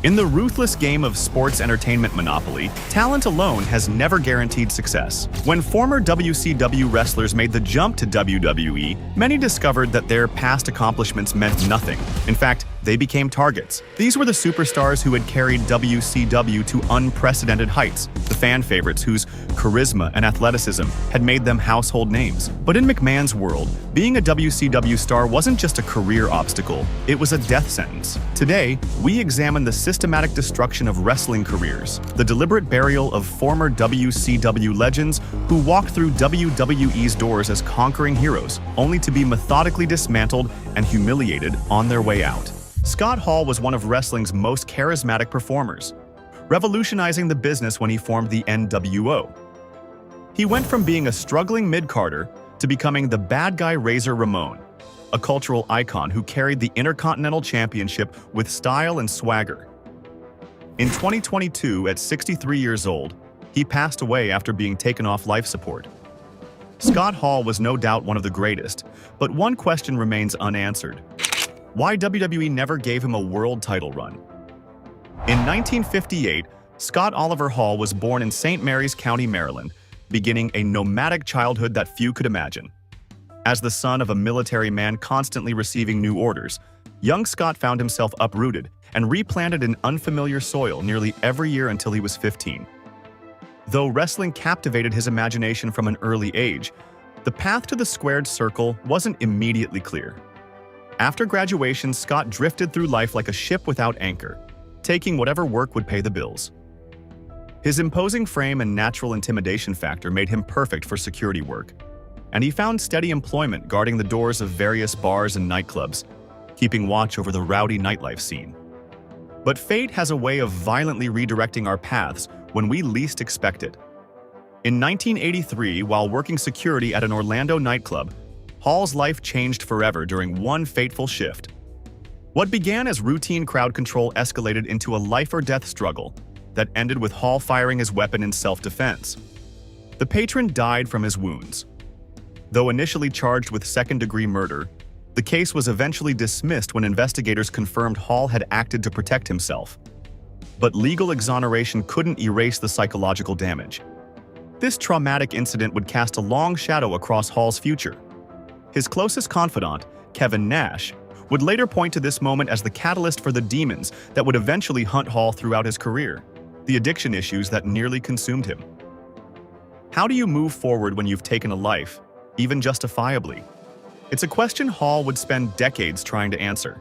In the ruthless game of sports entertainment monopoly, talent alone has never guaranteed success. When former WCW wrestlers made the jump to WWE, many discovered that their past accomplishments meant nothing. In fact, they became targets. These were the superstars who had carried WCW to unprecedented heights, the fan favorites whose charisma and athleticism had made them household names. But in McMahon's world, being a WCW star wasn't just a career obstacle, it was a death sentence. Today, we examine the systematic destruction of wrestling careers, the deliberate burial of former WCW legends who walked through WWE's doors as conquering heroes, only to be methodically dismantled and humiliated on their way out. Scott Hall was one of wrestling's most charismatic performers, revolutionizing the business when he formed the NWO. He went from being a struggling mid-carder to becoming the bad guy Razor Ramon, a cultural icon who carried the Intercontinental Championship with style and swagger. In 2022, at 63 years old, he passed away after being taken off life support. Scott Hall was no doubt one of the greatest, but one question remains unanswered. Why WWE never gave him a world title run? In 1958, Scott Oliver Hall was born in St. Mary's County, Maryland, beginning a nomadic childhood that few could imagine. As the son of a military man constantly receiving new orders, young Scott found himself uprooted and replanted in unfamiliar soil nearly every year until he was 15. Though wrestling captivated his imagination from an early age, the path to the squared circle wasn't immediately clear. After graduation, Scott drifted through life like a ship without anchor, taking whatever work would pay the bills. His imposing frame and natural intimidation factor made him perfect for security work, and he found steady employment guarding the doors of various bars and nightclubs, keeping watch over the rowdy nightlife scene. But fate has a way of violently redirecting our paths when we least expect it. In 1983, while working security at an Orlando nightclub, Hall's life changed forever during one fateful shift. What began as routine crowd control escalated into a life-or-death struggle that ended with Hall firing his weapon in self-defense. The patron died from his wounds. Though initially charged with second-degree murder, the case was eventually dismissed when investigators confirmed Hall had acted to protect himself. But legal exoneration couldn't erase the psychological damage. This traumatic incident would cast a long shadow across Hall's future. His closest confidant, Kevin Nash, would later point to this moment as the catalyst for the demons that would eventually hunt Hall throughout his career, the addiction issues that nearly consumed him. How do you move forward when you've taken a life, even justifiably? It's a question Hall would spend decades trying to answer.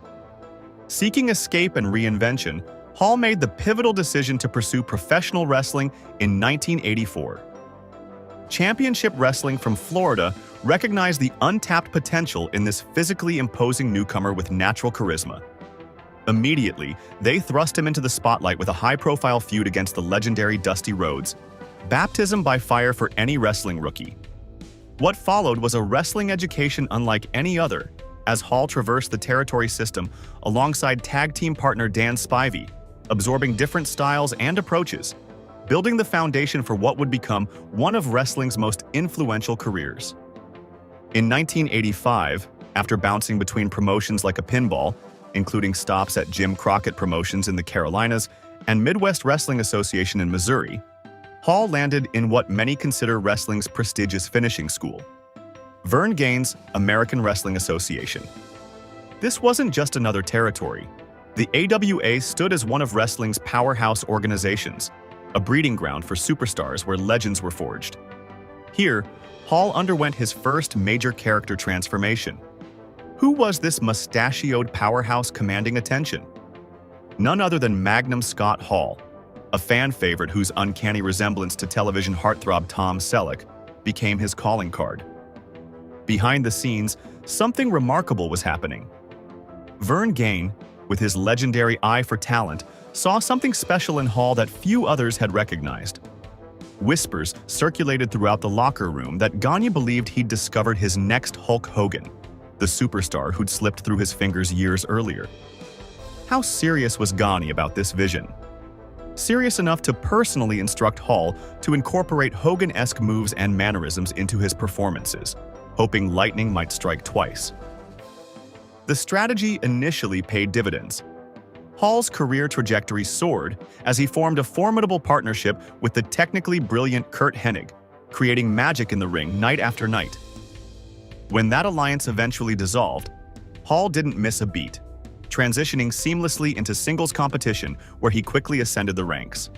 Seeking escape and reinvention, Hall made the pivotal decision to pursue professional wrestling in 1984. Championship Wrestling from Florida recognized the untapped potential in this physically imposing newcomer with natural charisma. Immediately, they thrust him into the spotlight with a high-profile feud against the legendary Dusty Rhodes, baptism by fire for any wrestling rookie. What followed was a wrestling education unlike any other, as Hall traversed the territory system alongside tag team partner Dan Spivey, absorbing different styles and approaches, building the foundation for what would become one of wrestling's most influential careers. In 1985, after bouncing between promotions like a pinball, including stops at Jim Crockett Promotions in the Carolinas and Midwest Wrestling Association in Missouri, Hall landed in what many consider wrestling's prestigious finishing school, Vern Gaines' American Wrestling Association. This wasn't just another territory. The AWA stood as one of wrestling's powerhouse organizations, a breeding ground for superstars where legends were forged. Here, Hall underwent his first major character transformation. Who was this mustachioed powerhouse commanding attention? None other than Magnum Scott Hall, a fan favorite whose uncanny resemblance to television heartthrob Tom Selleck became his calling card. Behind the scenes, something remarkable was happening. Vern Gaines, with his legendary eye for talent, saw something special in Hall that few others had recognized. Whispers circulated throughout the locker room that Gagne believed he'd discovered his next Hulk Hogan, the superstar who'd slipped through his fingers years earlier. How serious was Gagne about this vision? Serious enough to personally instruct Hall to incorporate Hogan-esque moves and mannerisms into his performances, hoping lightning might strike twice. The strategy initially paid dividends. Hall's career trajectory soared as he formed a formidable partnership with the technically brilliant Curt Hennig, creating magic in the ring night after night. When that alliance eventually dissolved, Hall didn't miss a beat, transitioning seamlessly into singles competition where he quickly ascended the ranks.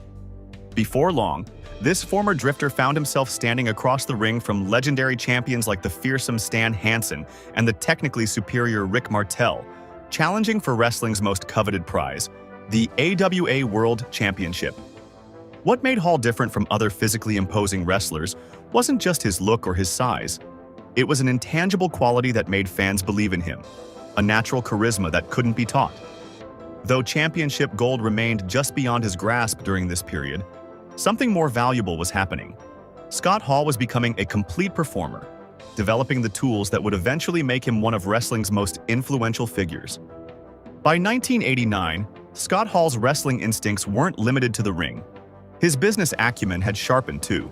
Before long, this former drifter found himself standing across the ring from legendary champions like the fearsome Stan Hansen and the technically superior Rick Martel, challenging for wrestling's most coveted prize, the AWA World Championship. What made Hall different from other physically imposing wrestlers wasn't just his look or his size. It was an intangible quality that made fans believe in him, a natural charisma that couldn't be taught. Though championship gold remained just beyond his grasp during this period, something more valuable was happening. Scott Hall was becoming a complete performer, developing the tools that would eventually make him one of wrestling's most influential figures. By 1989, Scott Hall's wrestling instincts weren't limited to the ring. His business acumen had sharpened too.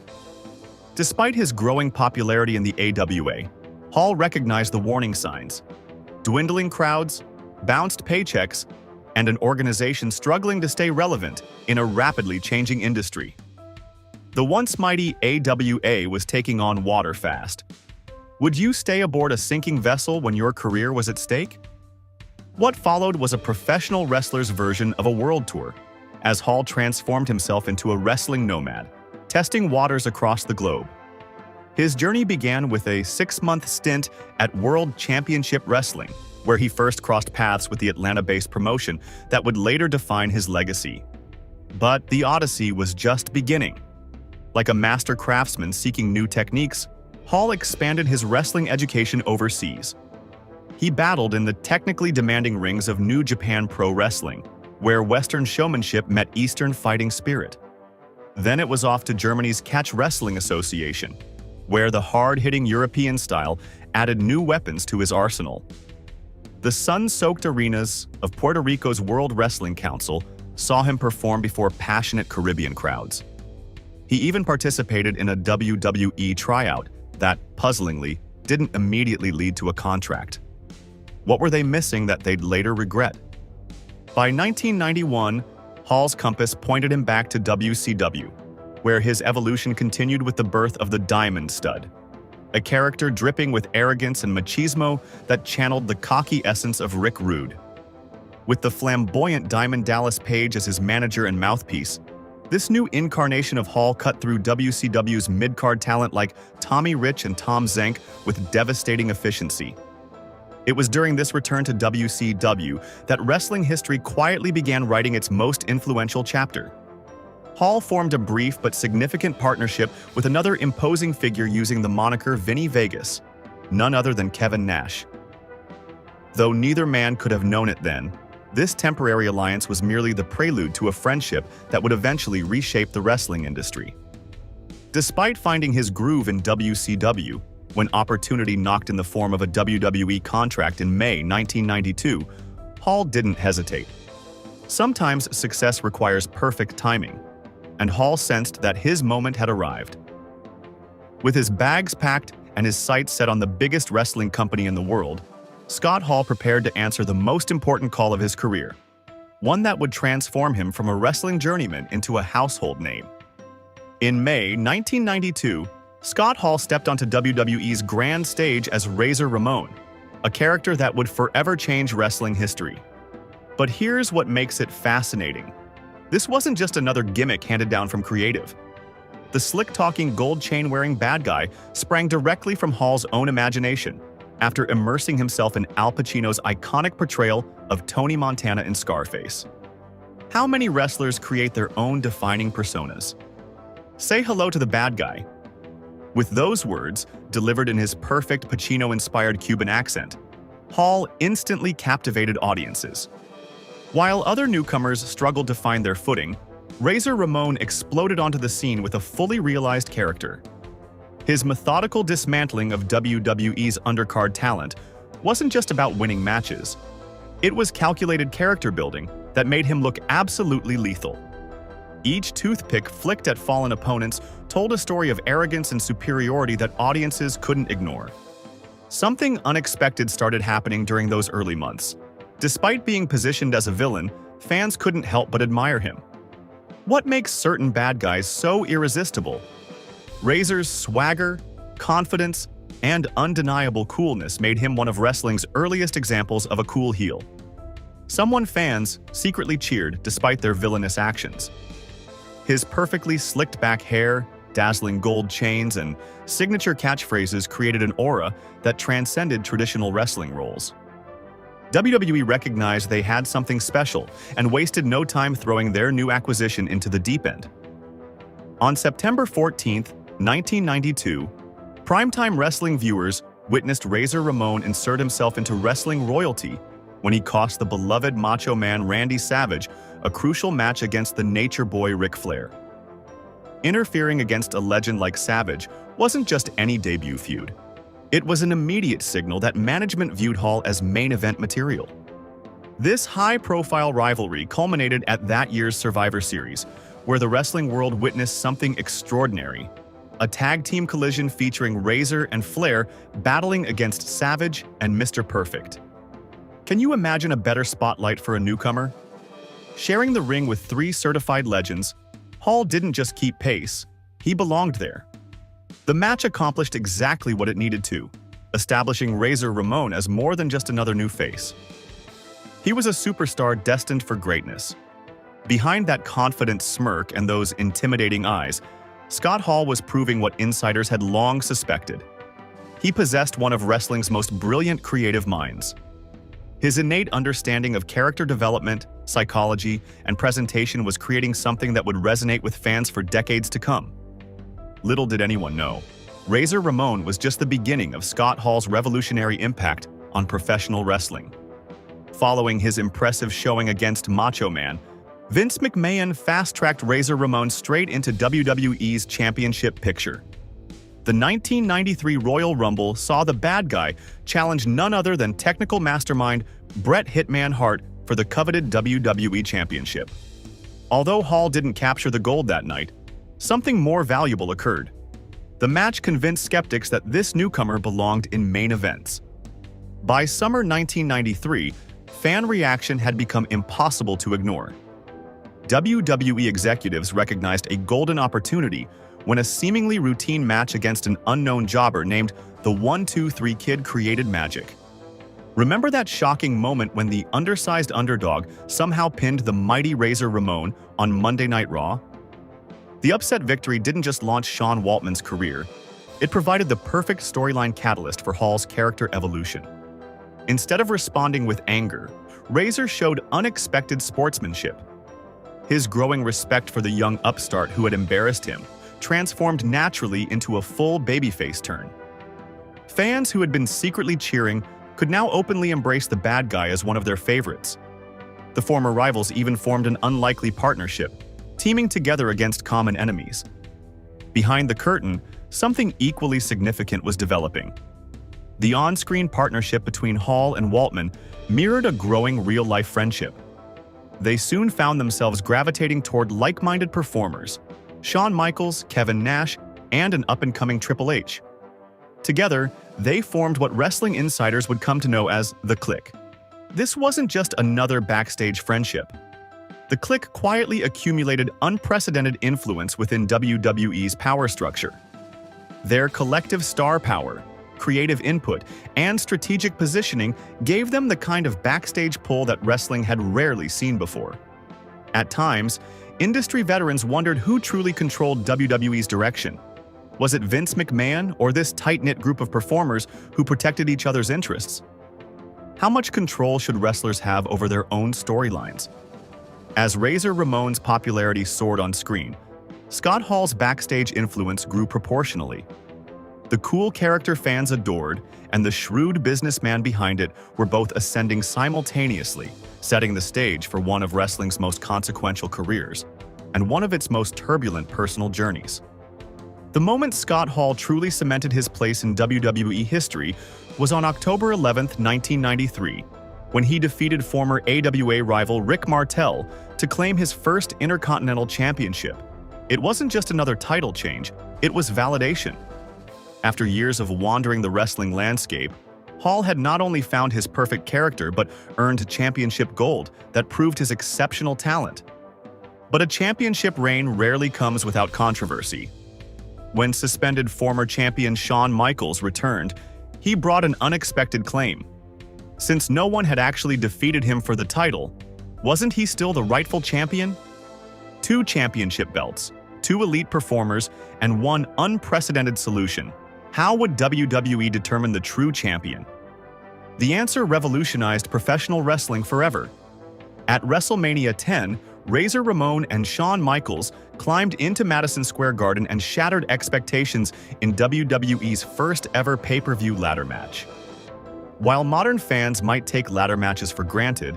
Despite his growing popularity in the AWA, Hall recognized the warning signs: dwindling crowds, bounced paychecks, and an organization struggling to stay relevant in a rapidly changing industry. The once mighty AWA was taking on water fast. Would you stay aboard a sinking vessel when your career was at stake? What followed was a professional wrestler's version of a world tour, as Hall transformed himself into a wrestling nomad, testing waters across the globe. His journey began with a 6-month stint at World Championship Wrestling, where he first crossed paths with the Atlanta-based promotion that would later define his legacy. But the odyssey was just beginning. Like a master craftsman seeking new techniques, Hall expanded his wrestling education overseas. He battled in the technically demanding rings of New Japan Pro Wrestling, where Western showmanship met Eastern fighting spirit. Then it was off to Germany's Catch Wrestling Association, where the hard-hitting European style added new weapons to his arsenal. The sun-soaked arenas of Puerto Rico's World Wrestling Council saw him perform before passionate Caribbean crowds. He even participated in a WWE tryout that, puzzlingly, didn't immediately lead to a contract. What were they missing that they'd later regret? By 1991, Hall's compass pointed him back to WCW, where his evolution continued with the birth of the Diamond Stud, a character dripping with arrogance and machismo that channeled the cocky essence of Rick Rude. With the flamboyant Diamond Dallas Page as his manager and mouthpiece, this new incarnation of Hall cut through WCW's mid-card talent like Tommy Rich and Tom Zenk with devastating efficiency. It was during this return to WCW that wrestling history quietly began writing its most influential chapter. Hall formed a brief but significant partnership with another imposing figure using the moniker Vinny Vegas, none other than Kevin Nash. Though neither man could have known it then, this temporary alliance was merely the prelude to a friendship that would eventually reshape the wrestling industry. Despite finding his groove in WCW, when opportunity knocked in the form of a WWE contract in May 1992, Hall didn't hesitate. Sometimes success requires perfect timing, and Hall sensed that his moment had arrived. With his bags packed and his sights set on the biggest wrestling company in the world, Scott Hall prepared to answer the most important call of his career, one that would transform him from a wrestling journeyman into a household name. In May 1992, Scott Hall stepped onto WWE's grand stage as Razor Ramon, a character that would forever change wrestling history. But here's what makes it fascinating. This wasn't just another gimmick handed down from creative. The slick-talking, gold chain-wearing bad guy sprang directly from Hall's own imagination, after immersing himself in Al Pacino's iconic portrayal of Tony Montana in Scarface. How many wrestlers create their own defining personas? Say hello to the bad guy. With those words, delivered in his perfect Pacino-inspired Cuban accent, Hall instantly captivated audiences. While other newcomers struggled to find their footing, Razor Ramon exploded onto the scene with a fully realized character. His methodical dismantling of WWE's undercard talent wasn't just about winning matches. It was calculated character building that made him look absolutely lethal. Each toothpick flicked at fallen opponents told a story of arrogance and superiority that audiences couldn't ignore. Something unexpected started happening during those early months. Despite being positioned as a villain, fans couldn't help but admire him. What makes certain bad guys so irresistible? Razor's swagger, confidence, and undeniable coolness made him one of wrestling's earliest examples of a cool heel. Someone fans secretly cheered despite their villainous actions. His perfectly slicked back hair, dazzling gold chains, and signature catchphrases created an aura that transcended traditional wrestling roles. WWE recognized they had something special and wasted no time throwing their new acquisition into the deep end. On September 14, 1992, primetime wrestling viewers witnessed Razor Ramon insert himself into wrestling royalty when he cost the beloved Macho Man Randy Savage a crucial match against the Nature Boy Ric Flair. Interfering against a legend like Savage wasn't just any debut feud. It was an immediate signal that management viewed Hall as main event material. This high-profile rivalry culminated at that year's Survivor Series, where the wrestling world witnessed something extraordinary: a tag team collision featuring Razor and Flair battling against Savage and Mr. Perfect. Can you imagine a better spotlight for a newcomer? Sharing the ring with three certified legends, Hall didn't just keep pace, he belonged there. The match accomplished exactly what it needed to, establishing Razor Ramon as more than just another new face. He was a superstar destined for greatness. Behind that confident smirk and those intimidating eyes, Scott Hall was proving what insiders had long suspected. He possessed one of wrestling's most brilliant creative minds. His innate understanding of character development, psychology, and presentation was creating something that would resonate with fans for decades to come. Little did anyone know, Razor Ramon was just the beginning of Scott Hall's revolutionary impact on professional wrestling. Following his impressive showing against Macho Man, Vince McMahon fast-tracked Razor Ramon straight into WWE's championship picture. The 1993 Royal Rumble saw the bad guy challenge none other than technical mastermind Bret Hitman Hart for the coveted WWE Championship. Although Hall didn't capture the gold that night, something more valuable occurred. The match convinced skeptics that this newcomer belonged in main events. By summer 1993, fan reaction had become impossible to ignore. WWE executives recognized a golden opportunity when a seemingly routine match against an unknown jobber named the 1-2-3 Kid created magic. Remember that shocking moment when the undersized underdog somehow pinned the mighty Razor Ramon on Monday Night Raw? The upset victory didn't just launch Sean Waltman's career, it provided the perfect storyline catalyst for Hall's character evolution. Instead of responding with anger, Razor showed unexpected sportsmanship. His growing respect for the young upstart who had embarrassed him transformed naturally into a full babyface turn. Fans who had been secretly cheering could now openly embrace the bad guy as one of their favorites. The former rivals even formed an unlikely partnership, teaming together against common enemies. Behind the curtain, something equally significant was developing. The on-screen partnership between Hall and Waltman mirrored a growing real-life friendship. They soon found themselves gravitating toward like-minded performers: Shawn Michaels, Kevin Nash, and an up-and-coming Triple H. Together, they formed what wrestling insiders would come to know as the Clique. This wasn't just another backstage friendship. The Clique quietly accumulated unprecedented influence within WWE's power structure. Their collective star power, creative input, and strategic positioning gave them the kind of backstage pull that wrestling had rarely seen before. At times, industry veterans wondered who truly controlled WWE's direction. Was it Vince McMahon or this tight-knit group of performers who protected each other's interests? How much control should wrestlers have over their own storylines? As Razor Ramon's popularity soared on screen, Scott Hall's backstage influence grew proportionally. The cool character fans adored, and the shrewd businessman behind it were both ascending simultaneously, setting the stage for one of wrestling's most consequential careers, and one of its most turbulent personal journeys. The moment Scott Hall truly cemented his place in WWE history was on October 11, 1993, when he defeated former AWA rival Rick Martel to claim his first Intercontinental Championship. It wasn't just another title change, it was validation. After years of wandering the wrestling landscape, Hall had not only found his perfect character but earned championship gold that proved his exceptional talent. But a championship reign rarely comes without controversy. When suspended former champion Shawn Michaels returned, he brought an unexpected claim. Since no one had actually defeated him for the title, wasn't he still the rightful champion? 2 championship belts, 2 elite performers, and one unprecedented solution. How would WWE determine the true champion? The answer revolutionized professional wrestling forever. At WrestleMania 10, Razor Ramon and Shawn Michaels climbed into Madison Square Garden and shattered expectations in WWE's first ever pay-per-view ladder match. While modern fans might take ladder matches for granted,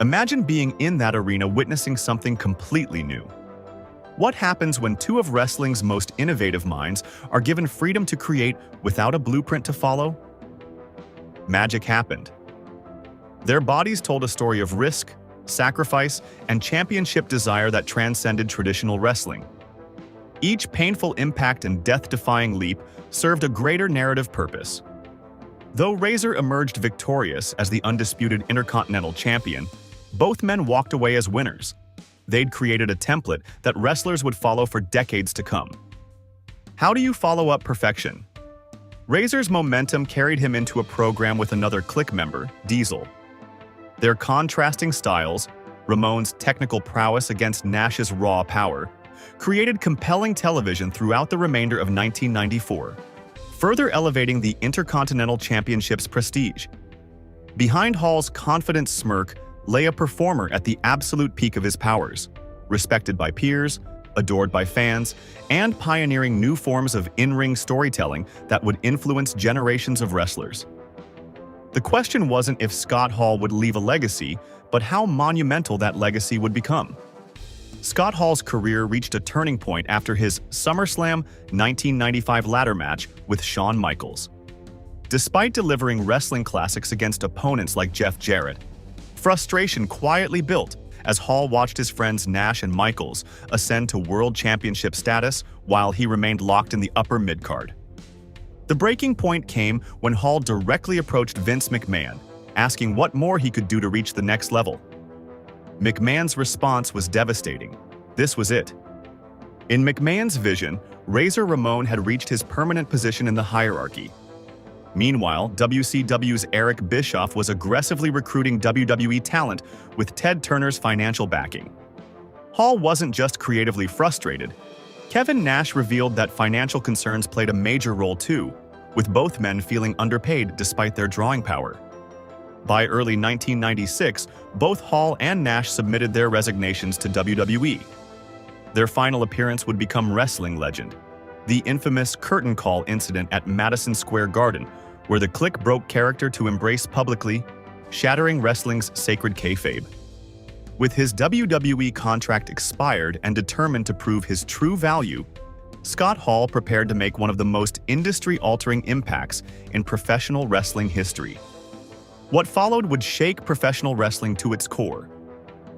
imagine being in that arena witnessing something completely new. What happens when 2 of wrestling's most innovative minds are given freedom to create without a blueprint to follow? Magic happened. Their bodies told a story of risk, sacrifice, and championship desire that transcended traditional wrestling. Each painful impact and death-defying leap served a greater narrative purpose. Though Razor emerged victorious as the undisputed Intercontinental Champion, both men walked away as winners. They'd created a template that wrestlers would follow for decades to come. How do you follow up perfection? Razor's momentum carried him into a program with another Clique member, Diesel. Their contrasting styles, Ramon's technical prowess against Nash's raw power, created compelling television throughout the remainder of 1994, further elevating the Intercontinental Championship's prestige. Behind Hall's confident smirk lay a performer at the absolute peak of his powers, respected by peers, adored by fans, and pioneering new forms of in-ring storytelling that would influence generations of wrestlers. The question wasn't if Scott Hall would leave a legacy, but how monumental that legacy would become. Scott Hall's career reached a turning point after his SummerSlam 1995 ladder match with Shawn Michaels. Despite delivering wrestling classics against opponents like Jeff Jarrett, frustration quietly built as Hall watched his friends Nash and Michaels ascend to world championship status while he remained locked in the upper midcard. The breaking point came when Hall directly approached Vince McMahon, asking what more he could do to reach the next level. McMahon's response was devastating. This was it. In McMahon's vision, Razor Ramon had reached his permanent position in the hierarchy. Meanwhile, WCW's Eric Bischoff was aggressively recruiting WWE talent with Ted Turner's financial backing. Hall wasn't just creatively frustrated. Kevin Nash revealed that financial concerns played a major role too, with both men feeling underpaid despite their drawing power. By early 1996, both Hall and Nash submitted their resignations to WWE. Their final appearance would become wrestling legend, the infamous curtain call incident at Madison Square Garden, where the Clique broke character to embrace publicly, shattering wrestling's sacred kayfabe. With his WWE contract expired and determined to prove his true value, Scott Hall prepared to make one of the most industry-altering impacts in professional wrestling history. What followed would shake professional wrestling to its core.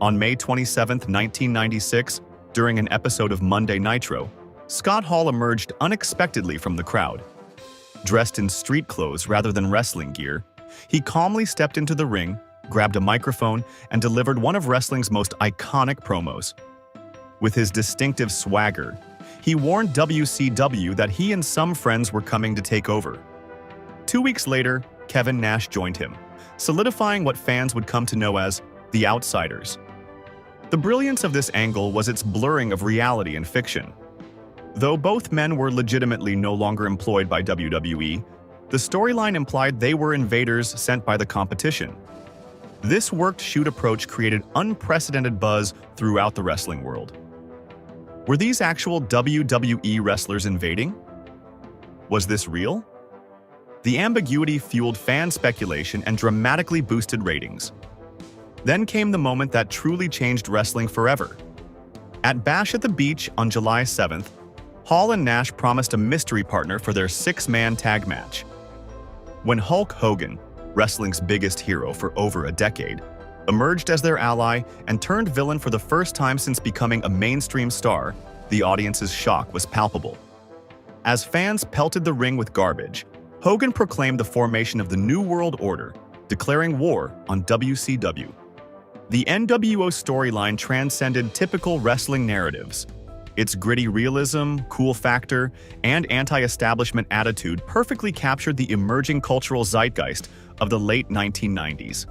On May 27, 1996, during an episode of Monday Nitro, Scott Hall emerged unexpectedly from the crowd. Dressed in street clothes rather than wrestling gear, he calmly stepped into the ring, grabbed a microphone, and delivered one of wrestling's most iconic promos. With his distinctive swagger, he warned WCW that he and some friends were coming to take over. 2 weeks later, Kevin Nash joined him, solidifying what fans would come to know as the Outsiders. The brilliance of this angle was its blurring of reality and fiction. Though both men were legitimately no longer employed by WWE, the storyline implied they were invaders sent by the competition. This worked-shoot approach created unprecedented buzz throughout the wrestling world. Were these actual WWE wrestlers invading? Was this real? The ambiguity fueled fan speculation and dramatically boosted ratings. Then came the moment that truly changed wrestling forever. At Bash at the Beach on July 7th, Hall and Nash promised a mystery partner for their 6-man tag match. When Hulk Hogan, wrestling's biggest hero for over a decade, emerged as their ally and turned villain for the first time since becoming a mainstream star, the audience's shock was palpable. As fans pelted the ring with garbage, Hogan proclaimed the formation of the New World Order, declaring war on WCW. The NWO storyline transcended typical wrestling narratives. Its gritty realism, cool factor, and anti-establishment attitude perfectly captured the emerging cultural zeitgeist of the late 1990s.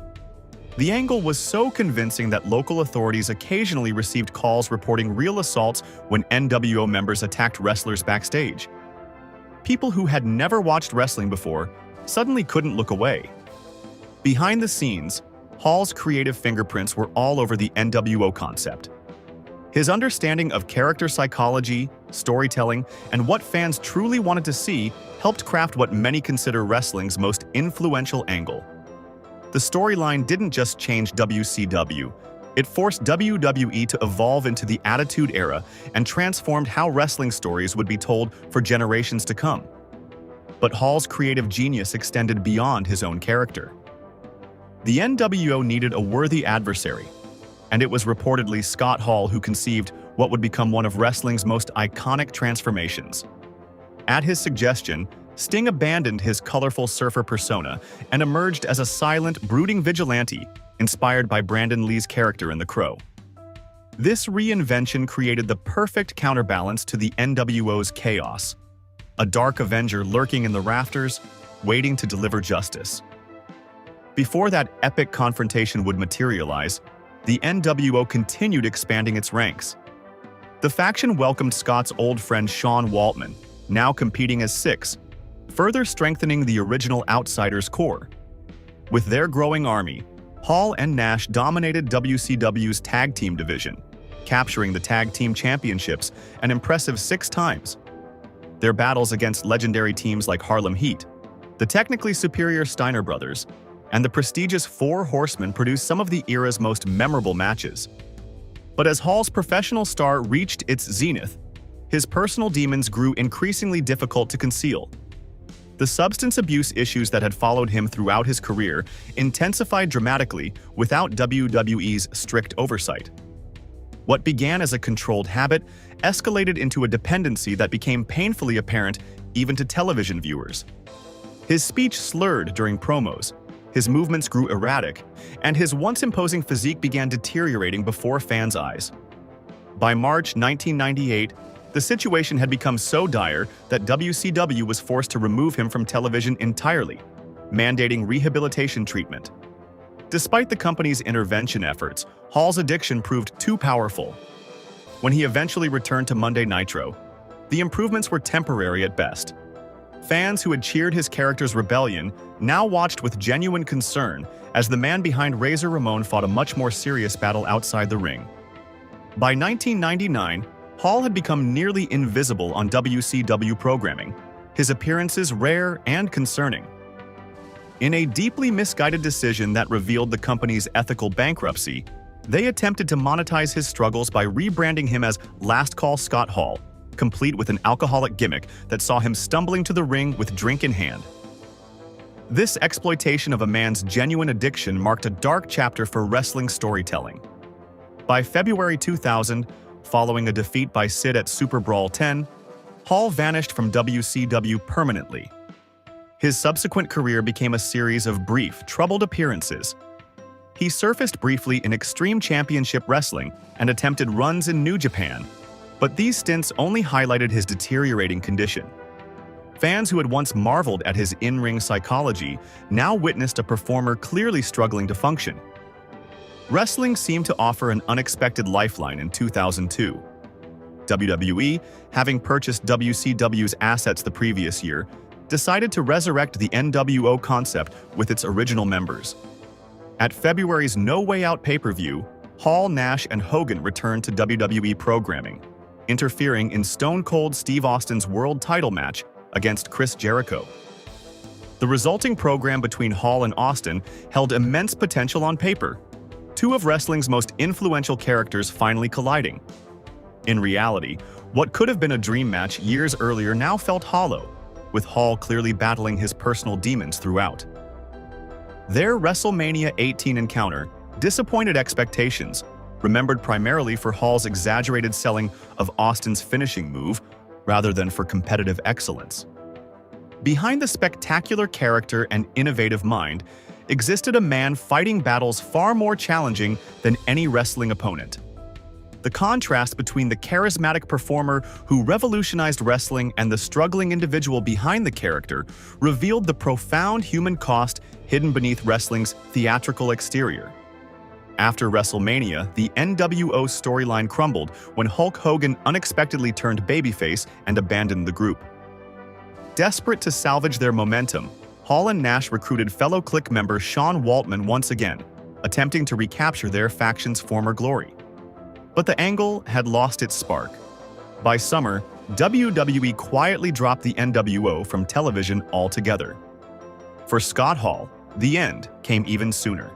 The angle was so convincing that local authorities occasionally received calls reporting real assaults when NWO members attacked wrestlers backstage. People who had never watched wrestling before suddenly couldn't look away. Behind the scenes, Hall's creative fingerprints were all over the NWO concept. His understanding of character psychology, storytelling, and what fans truly wanted to see helped craft what many consider wrestling's most influential angle. The storyline didn't just change WCW, it forced WWE to evolve into the Attitude Era and transformed how wrestling stories would be told for generations to come. But Hall's creative genius extended beyond his own character. The NWO needed a worthy adversary, and it was reportedly Scott Hall who conceived what would become one of wrestling's most iconic transformations. At his suggestion, Sting abandoned his colorful surfer persona and emerged as a silent, brooding vigilante inspired by Brandon Lee's character in The Crow. This reinvention created the perfect counterbalance to the NWO's chaos, a dark avenger lurking in the rafters, waiting to deliver justice. Before that epic confrontation would materialize, the NWO continued expanding its ranks. The faction welcomed Scott's old friend Sean Waltman, now competing as Six, further strengthening the original Outsiders core. With their growing army, Hall and Nash dominated WCW's tag team division, capturing the tag team championships an impressive 6 times. Their battles against legendary teams like Harlem Heat, the technically superior Steiner brothers, and the prestigious Four Horsemen produced some of the era's most memorable matches. But as Hall's professional star reached its zenith, his personal demons grew increasingly difficult to conceal. The substance abuse issues that had followed him throughout his career intensified dramatically without WWE's strict oversight. What began as a controlled habit escalated into a dependency that became painfully apparent even to television viewers. His speech slurred during promos, his movements grew erratic, and his once imposing physique began deteriorating before fans' eyes. By March 1998, the situation had become so dire that WCW was forced to remove him from television entirely, mandating rehabilitation treatment. Despite the company's intervention efforts, Hall's addiction proved too powerful. When he eventually returned to Monday Nitro, the improvements were temporary at best. Fans who had cheered his character's rebellion now watched with genuine concern as the man behind Razor Ramon fought a much more serious battle outside the ring. By 1999, Hall had become nearly invisible on WCW programming, his appearances rare and concerning. In a deeply misguided decision that revealed the company's ethical bankruptcy, they attempted to monetize his struggles by rebranding him as Last Call Scott Hall, complete with an alcoholic gimmick that saw him stumbling to the ring with drink in hand. This exploitation of a man's genuine addiction marked a dark chapter for wrestling storytelling. By February 2000, following a defeat by Sid at Super Brawl 10, Hall vanished from WCW permanently. His subsequent career became a series of brief, troubled appearances. He surfaced briefly in Extreme Championship Wrestling and attempted runs in New Japan, but these stints only highlighted his deteriorating condition. Fans who had once marveled at his in-ring psychology now witnessed a performer clearly struggling to function. Wrestling seemed to offer an unexpected lifeline in 2002. WWE, having purchased WCW's assets the previous year, decided to resurrect the NWO concept with its original members. At February's No Way Out pay-per-view, Hall, Nash, and Hogan returned to WWE programming, interfering in Stone Cold Steve Austin's world title match against Chris Jericho. The resulting program between Hall and Austin held immense potential on paper, two of wrestling's most influential characters finally colliding. In reality, what could have been a dream match years earlier now felt hollow, with Hall clearly battling his personal demons throughout. Their WrestleMania 18 encounter disappointed expectations, remembered primarily for Hall's exaggerated selling of Austin's finishing move rather than for competitive excellence. Behind the spectacular character and innovative mind existed a man fighting battles far more challenging than any wrestling opponent. The contrast between the charismatic performer who revolutionized wrestling and the struggling individual behind the character revealed the profound human cost hidden beneath wrestling's theatrical exterior. After WrestleMania, the NWO storyline crumbled when Hulk Hogan unexpectedly turned babyface and abandoned the group. Desperate to salvage their momentum, Hall and Nash recruited fellow Kliq member Sean Waltman once again, attempting to recapture their faction's former glory. But the angle had lost its spark. By summer, WWE quietly dropped the NWO from television altogether. For Scott Hall, the end came even sooner.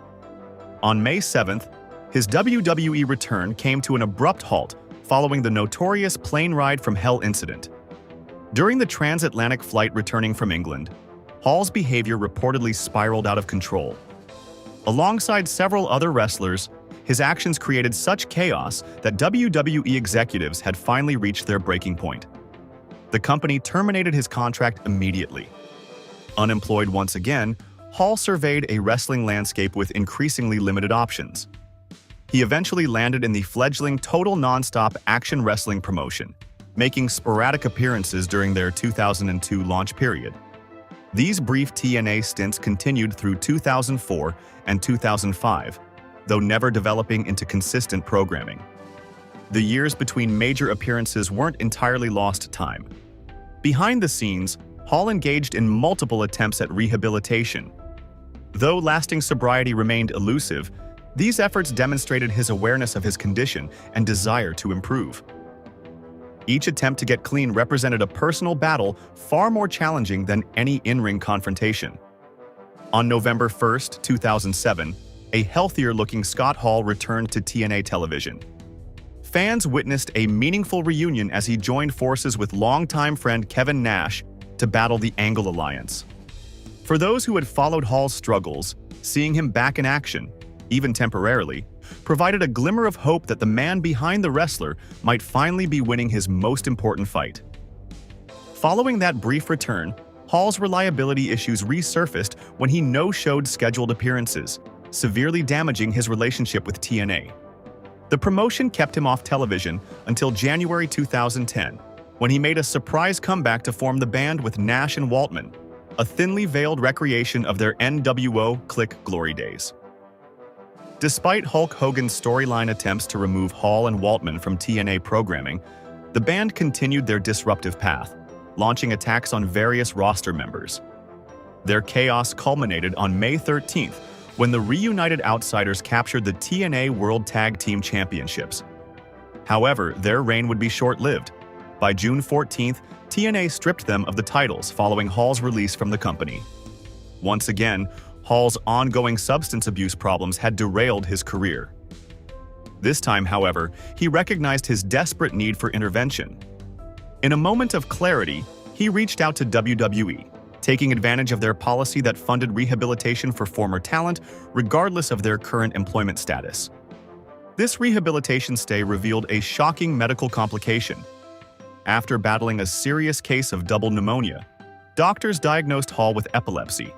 On May 7th, his WWE return came to an abrupt halt following the notorious plane ride from hell incident. During the transatlantic flight returning from England, Hall's behavior reportedly spiraled out of control. Alongside several other wrestlers, his actions created such chaos that WWE executives had finally reached their breaking point. The company terminated his contract immediately. Unemployed once again, Hall surveyed a wrestling landscape with increasingly limited options. He eventually landed in the fledgling Total Nonstop Action Wrestling promotion, making sporadic appearances during their 2002 launch period. These brief TNA stints continued through 2004 and 2005, though never developing into consistent programming. The years between major appearances weren't entirely lost time. Behind the scenes, Hall engaged in multiple attempts at rehabilitation. Though lasting sobriety remained elusive, these efforts demonstrated his awareness of his condition and desire to improve. Each attempt to get clean represented a personal battle far more challenging than any in-ring confrontation. On November 1, 2007, a healthier-looking Scott Hall returned to TNA television. Fans witnessed a meaningful reunion as he joined forces with longtime friend Kevin Nash to battle the Angle Alliance. For those who had followed Hall's struggles, seeing him back in action, even temporarily, provided a glimmer of hope that the man behind the wrestler might finally be winning his most important fight. Following that brief return, Hall's reliability issues resurfaced when he no-showed scheduled appearances, severely damaging his relationship with TNA. The promotion kept him off television until January 2010, when he made a surprise comeback to form the band with Nash and Waltman, a thinly veiled recreation of their NWO Kliq glory days. Despite Hulk Hogan's storyline attempts to remove Hall and Waltman from TNA programming, the band continued their disruptive path, launching attacks on various roster members. Their chaos culminated on May 13th, when the reunited Outsiders captured the TNA World Tag Team Championships. However, their reign would be short-lived. By June 14th, TNA stripped them of the titles following Hall's release from the company. Once again, Hall's ongoing substance abuse problems had derailed his career. This time, however, he recognized his desperate need for intervention. In a moment of clarity, he reached out to WWE, taking advantage of their policy that funded rehabilitation for former talent, regardless of their current employment status. This rehabilitation stay revealed a shocking medical complication. After battling a serious case of double pneumonia, doctors diagnosed Hall with epilepsy,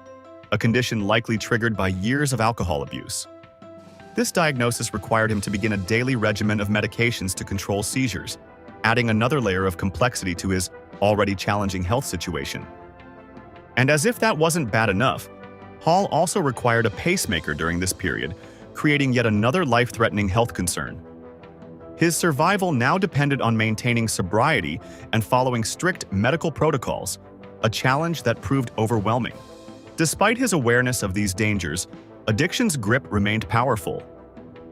a condition likely triggered by years of alcohol abuse. This diagnosis required him to begin a daily regimen of medications to control seizures, adding another layer of complexity to his already challenging health situation. And as if that wasn't bad enough, Hall also required a pacemaker during this period, creating yet another life-threatening health concern. His survival now depended on maintaining sobriety and following strict medical protocols, a challenge that proved overwhelming. Despite his awareness of these dangers, addiction's grip remained powerful.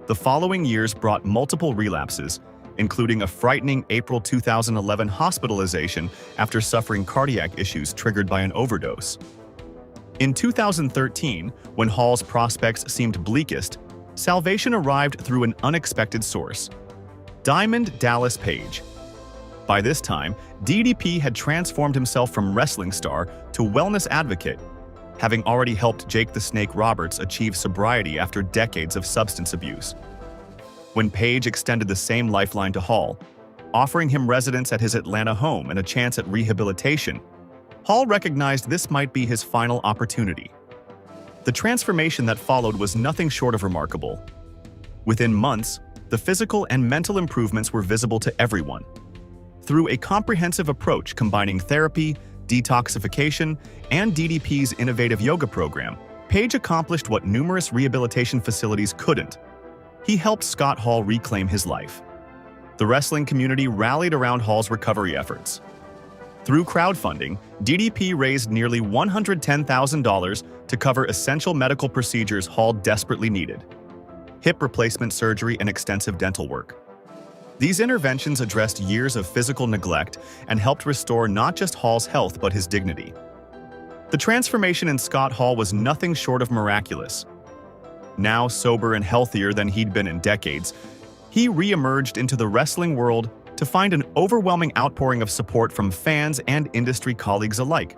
The following years brought multiple relapses, including a frightening April 2011 hospitalization after suffering cardiac issues triggered by an overdose. In 2013, when Hall's prospects seemed bleakest, salvation arrived through an unexpected source: Diamond Dallas Page. By this time, DDP had transformed himself from wrestling star to wellness advocate, having already helped Jake the Snake Roberts achieve sobriety after decades of substance abuse. When Page extended the same lifeline to Hall, offering him residence at his Atlanta home and a chance at rehabilitation, Hall recognized this might be his final opportunity. The transformation that followed was nothing short of remarkable. Within months, the physical and mental improvements were visible to everyone. Through a comprehensive approach combining therapy, detoxification, and DDP's innovative yoga program, Page accomplished what numerous rehabilitation facilities couldn't. He helped Scott Hall reclaim his life. The wrestling community rallied around Hall's recovery efforts. Through crowdfunding, DDP raised nearly $110,000 to cover essential medical procedures Hall desperately needed: hip replacement surgery and extensive dental work. These interventions addressed years of physical neglect and helped restore not just Hall's health but his dignity. The transformation in Scott Hall was nothing short of miraculous. Now sober and healthier than he'd been in decades, he re-emerged into the wrestling world to find an overwhelming outpouring of support from fans and industry colleagues alike.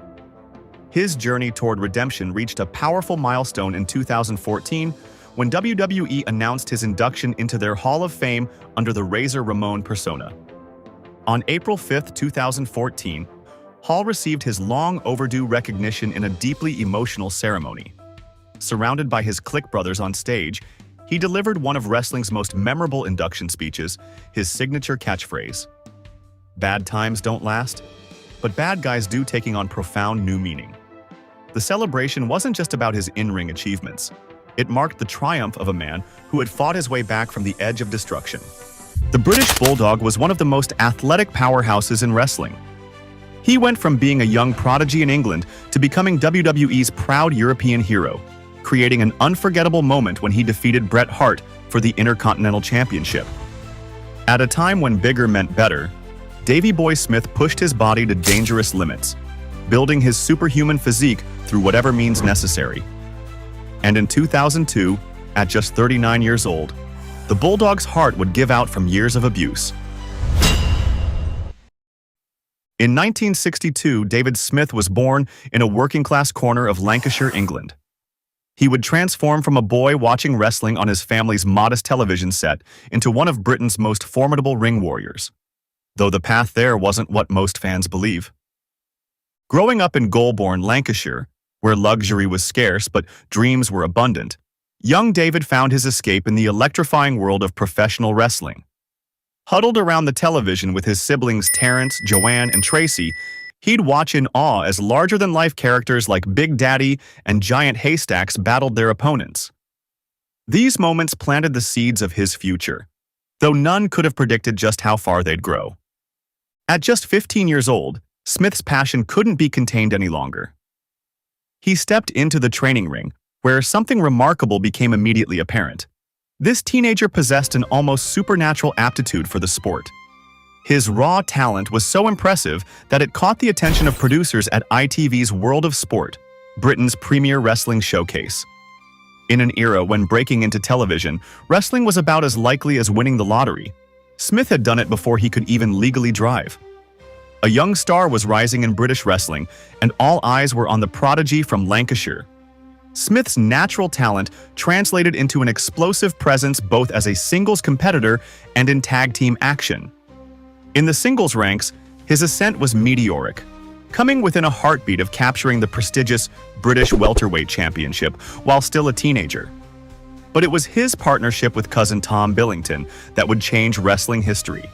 His journey toward redemption reached a powerful milestone in 2014 when WWE announced his induction into their Hall of Fame under the Razor Ramon persona. On April 5, 2014, Hall received his long-overdue recognition in a deeply emotional ceremony. Surrounded by his Clique brothers on stage, he delivered one of wrestling's most memorable induction speeches, his signature catchphrase, "Bad times don't last, but bad guys do," taking on profound new meaning. The celebration wasn't just about his in-ring achievements. It marked the triumph of a man who had fought his way back from the edge of destruction. The British Bulldog was one of the most athletic powerhouses in wrestling. He went from being a young prodigy in England to becoming WWE's proud European hero, creating an unforgettable moment when he defeated Bret Hart for the Intercontinental Championship. At a time when bigger meant better, Davey Boy Smith pushed his body to dangerous limits, building his superhuman physique through whatever means necessary. And in 2002, at just 39 years old, the Bulldog's heart would give out from years of abuse. In 1962, David Smith was born in a working-class corner of Lancashire, England. He would transform from a boy watching wrestling on his family's modest television set into one of Britain's most formidable ring warriors, though the path there wasn't what most fans believe. Growing up in Goulburn, Lancashire, where luxury was scarce but dreams were abundant, young David found his escape in the electrifying world of professional wrestling. Huddled around the television with his siblings Terrence, Joanne, and Tracy, he'd watch in awe as larger-than-life characters like Big Daddy and Giant Haystacks battled their opponents. These moments planted the seeds of his future, though none could have predicted just how far they'd grow. At just 15 years old, Smith's passion couldn't be contained any longer. He stepped into the training ring, where something remarkable became immediately apparent. This teenager possessed an almost supernatural aptitude for the sport. His raw talent was so impressive that it caught the attention of producers at ITV's World of Sport, Britain's premier wrestling showcase. In an era when breaking into television, wrestling was about as likely as winning the lottery, Smith had done it before he could even legally drive. A young star was rising in British wrestling, and all eyes were on the prodigy from Lancashire. Smith's natural talent translated into an explosive presence both as a singles competitor and in tag team action. In the singles ranks, his ascent was meteoric, coming within a heartbeat of capturing the prestigious British Welterweight Championship while still a teenager. But it was his partnership with cousin Tom Billington that would change wrestling history.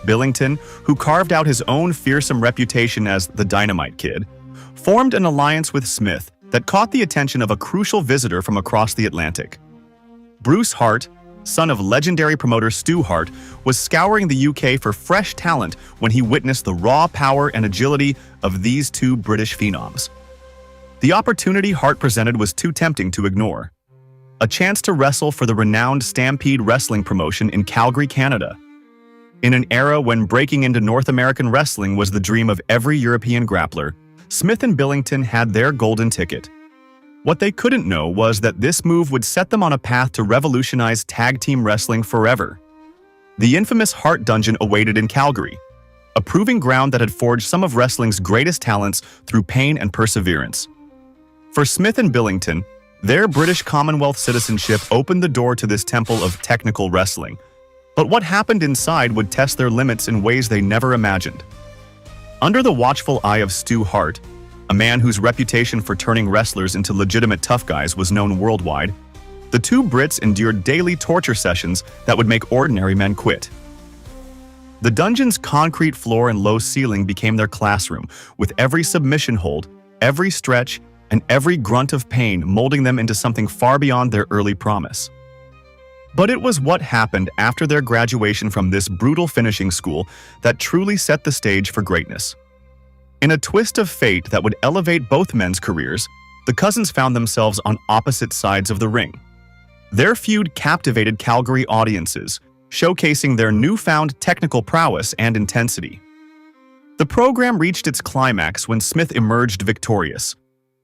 Billington, who carved out his own fearsome reputation as the Dynamite Kid, formed an alliance with Smith that caught the attention of a crucial visitor from across the Atlantic. Bruce Hart, son of legendary promoter Stu Hart, was scouring the UK for fresh talent when he witnessed the raw power and agility of these two British phenoms. The opportunity Hart presented was too tempting to ignore. A chance to wrestle for the renowned Stampede Wrestling promotion in Calgary, Canada. In an era when breaking into North American wrestling was the dream of every European grappler, Smith and Billington had their golden ticket. What they couldn't know was that this move would set them on a path to revolutionize tag team wrestling forever. The infamous Hart Dungeon awaited in Calgary, a proving ground that had forged some of wrestling's greatest talents through pain and perseverance. For Smith and Billington, their British Commonwealth citizenship opened the door to this temple of technical wrestling. But what happened inside would test their limits in ways they never imagined. Under the watchful eye of Stu Hart, a man whose reputation for turning wrestlers into legitimate tough guys was known worldwide, the two Brits endured daily torture sessions that would make ordinary men quit. The dungeon's concrete floor and low ceiling became their classroom, with every submission hold, every stretch, and every grunt of pain molding them into something far beyond their early promise. But it was what happened after their graduation from this brutal finishing school that truly set the stage for greatness. In a twist of fate that would elevate both men's careers, the cousins found themselves on opposite sides of the ring. Their feud captivated Calgary audiences, showcasing their newfound technical prowess and intensity. The program reached its climax when Smith emerged victorious,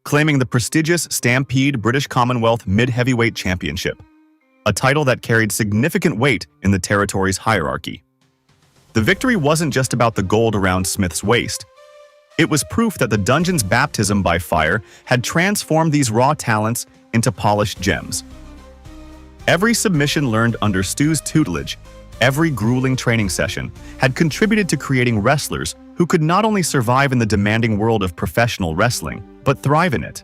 claiming the prestigious Stampede British Commonwealth Mid-Heavyweight Championship, a title that carried significant weight in the territory's hierarchy. The victory wasn't just about the gold around Smith's waist. It was proof that the dungeon's baptism by fire had transformed these raw talents into polished gems. Every submission learned under Stu's tutelage, every grueling training session, had contributed to creating wrestlers who could not only survive in the demanding world of professional wrestling, but thrive in it.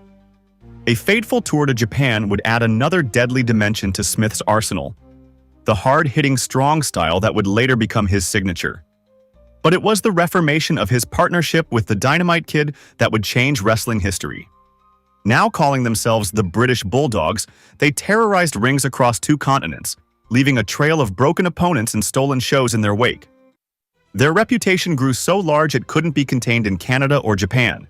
A fateful tour to Japan would add another deadly dimension to Smith's arsenal, the hard-hitting strong style that would later become his signature. But it was the reformation of his partnership with the Dynamite Kid that would change wrestling history. Now calling themselves the British Bulldogs, they terrorized rings across 2 continents, leaving a trail of broken opponents and stolen shows in their wake. Their reputation grew so large it couldn't be contained in Canada or Japan.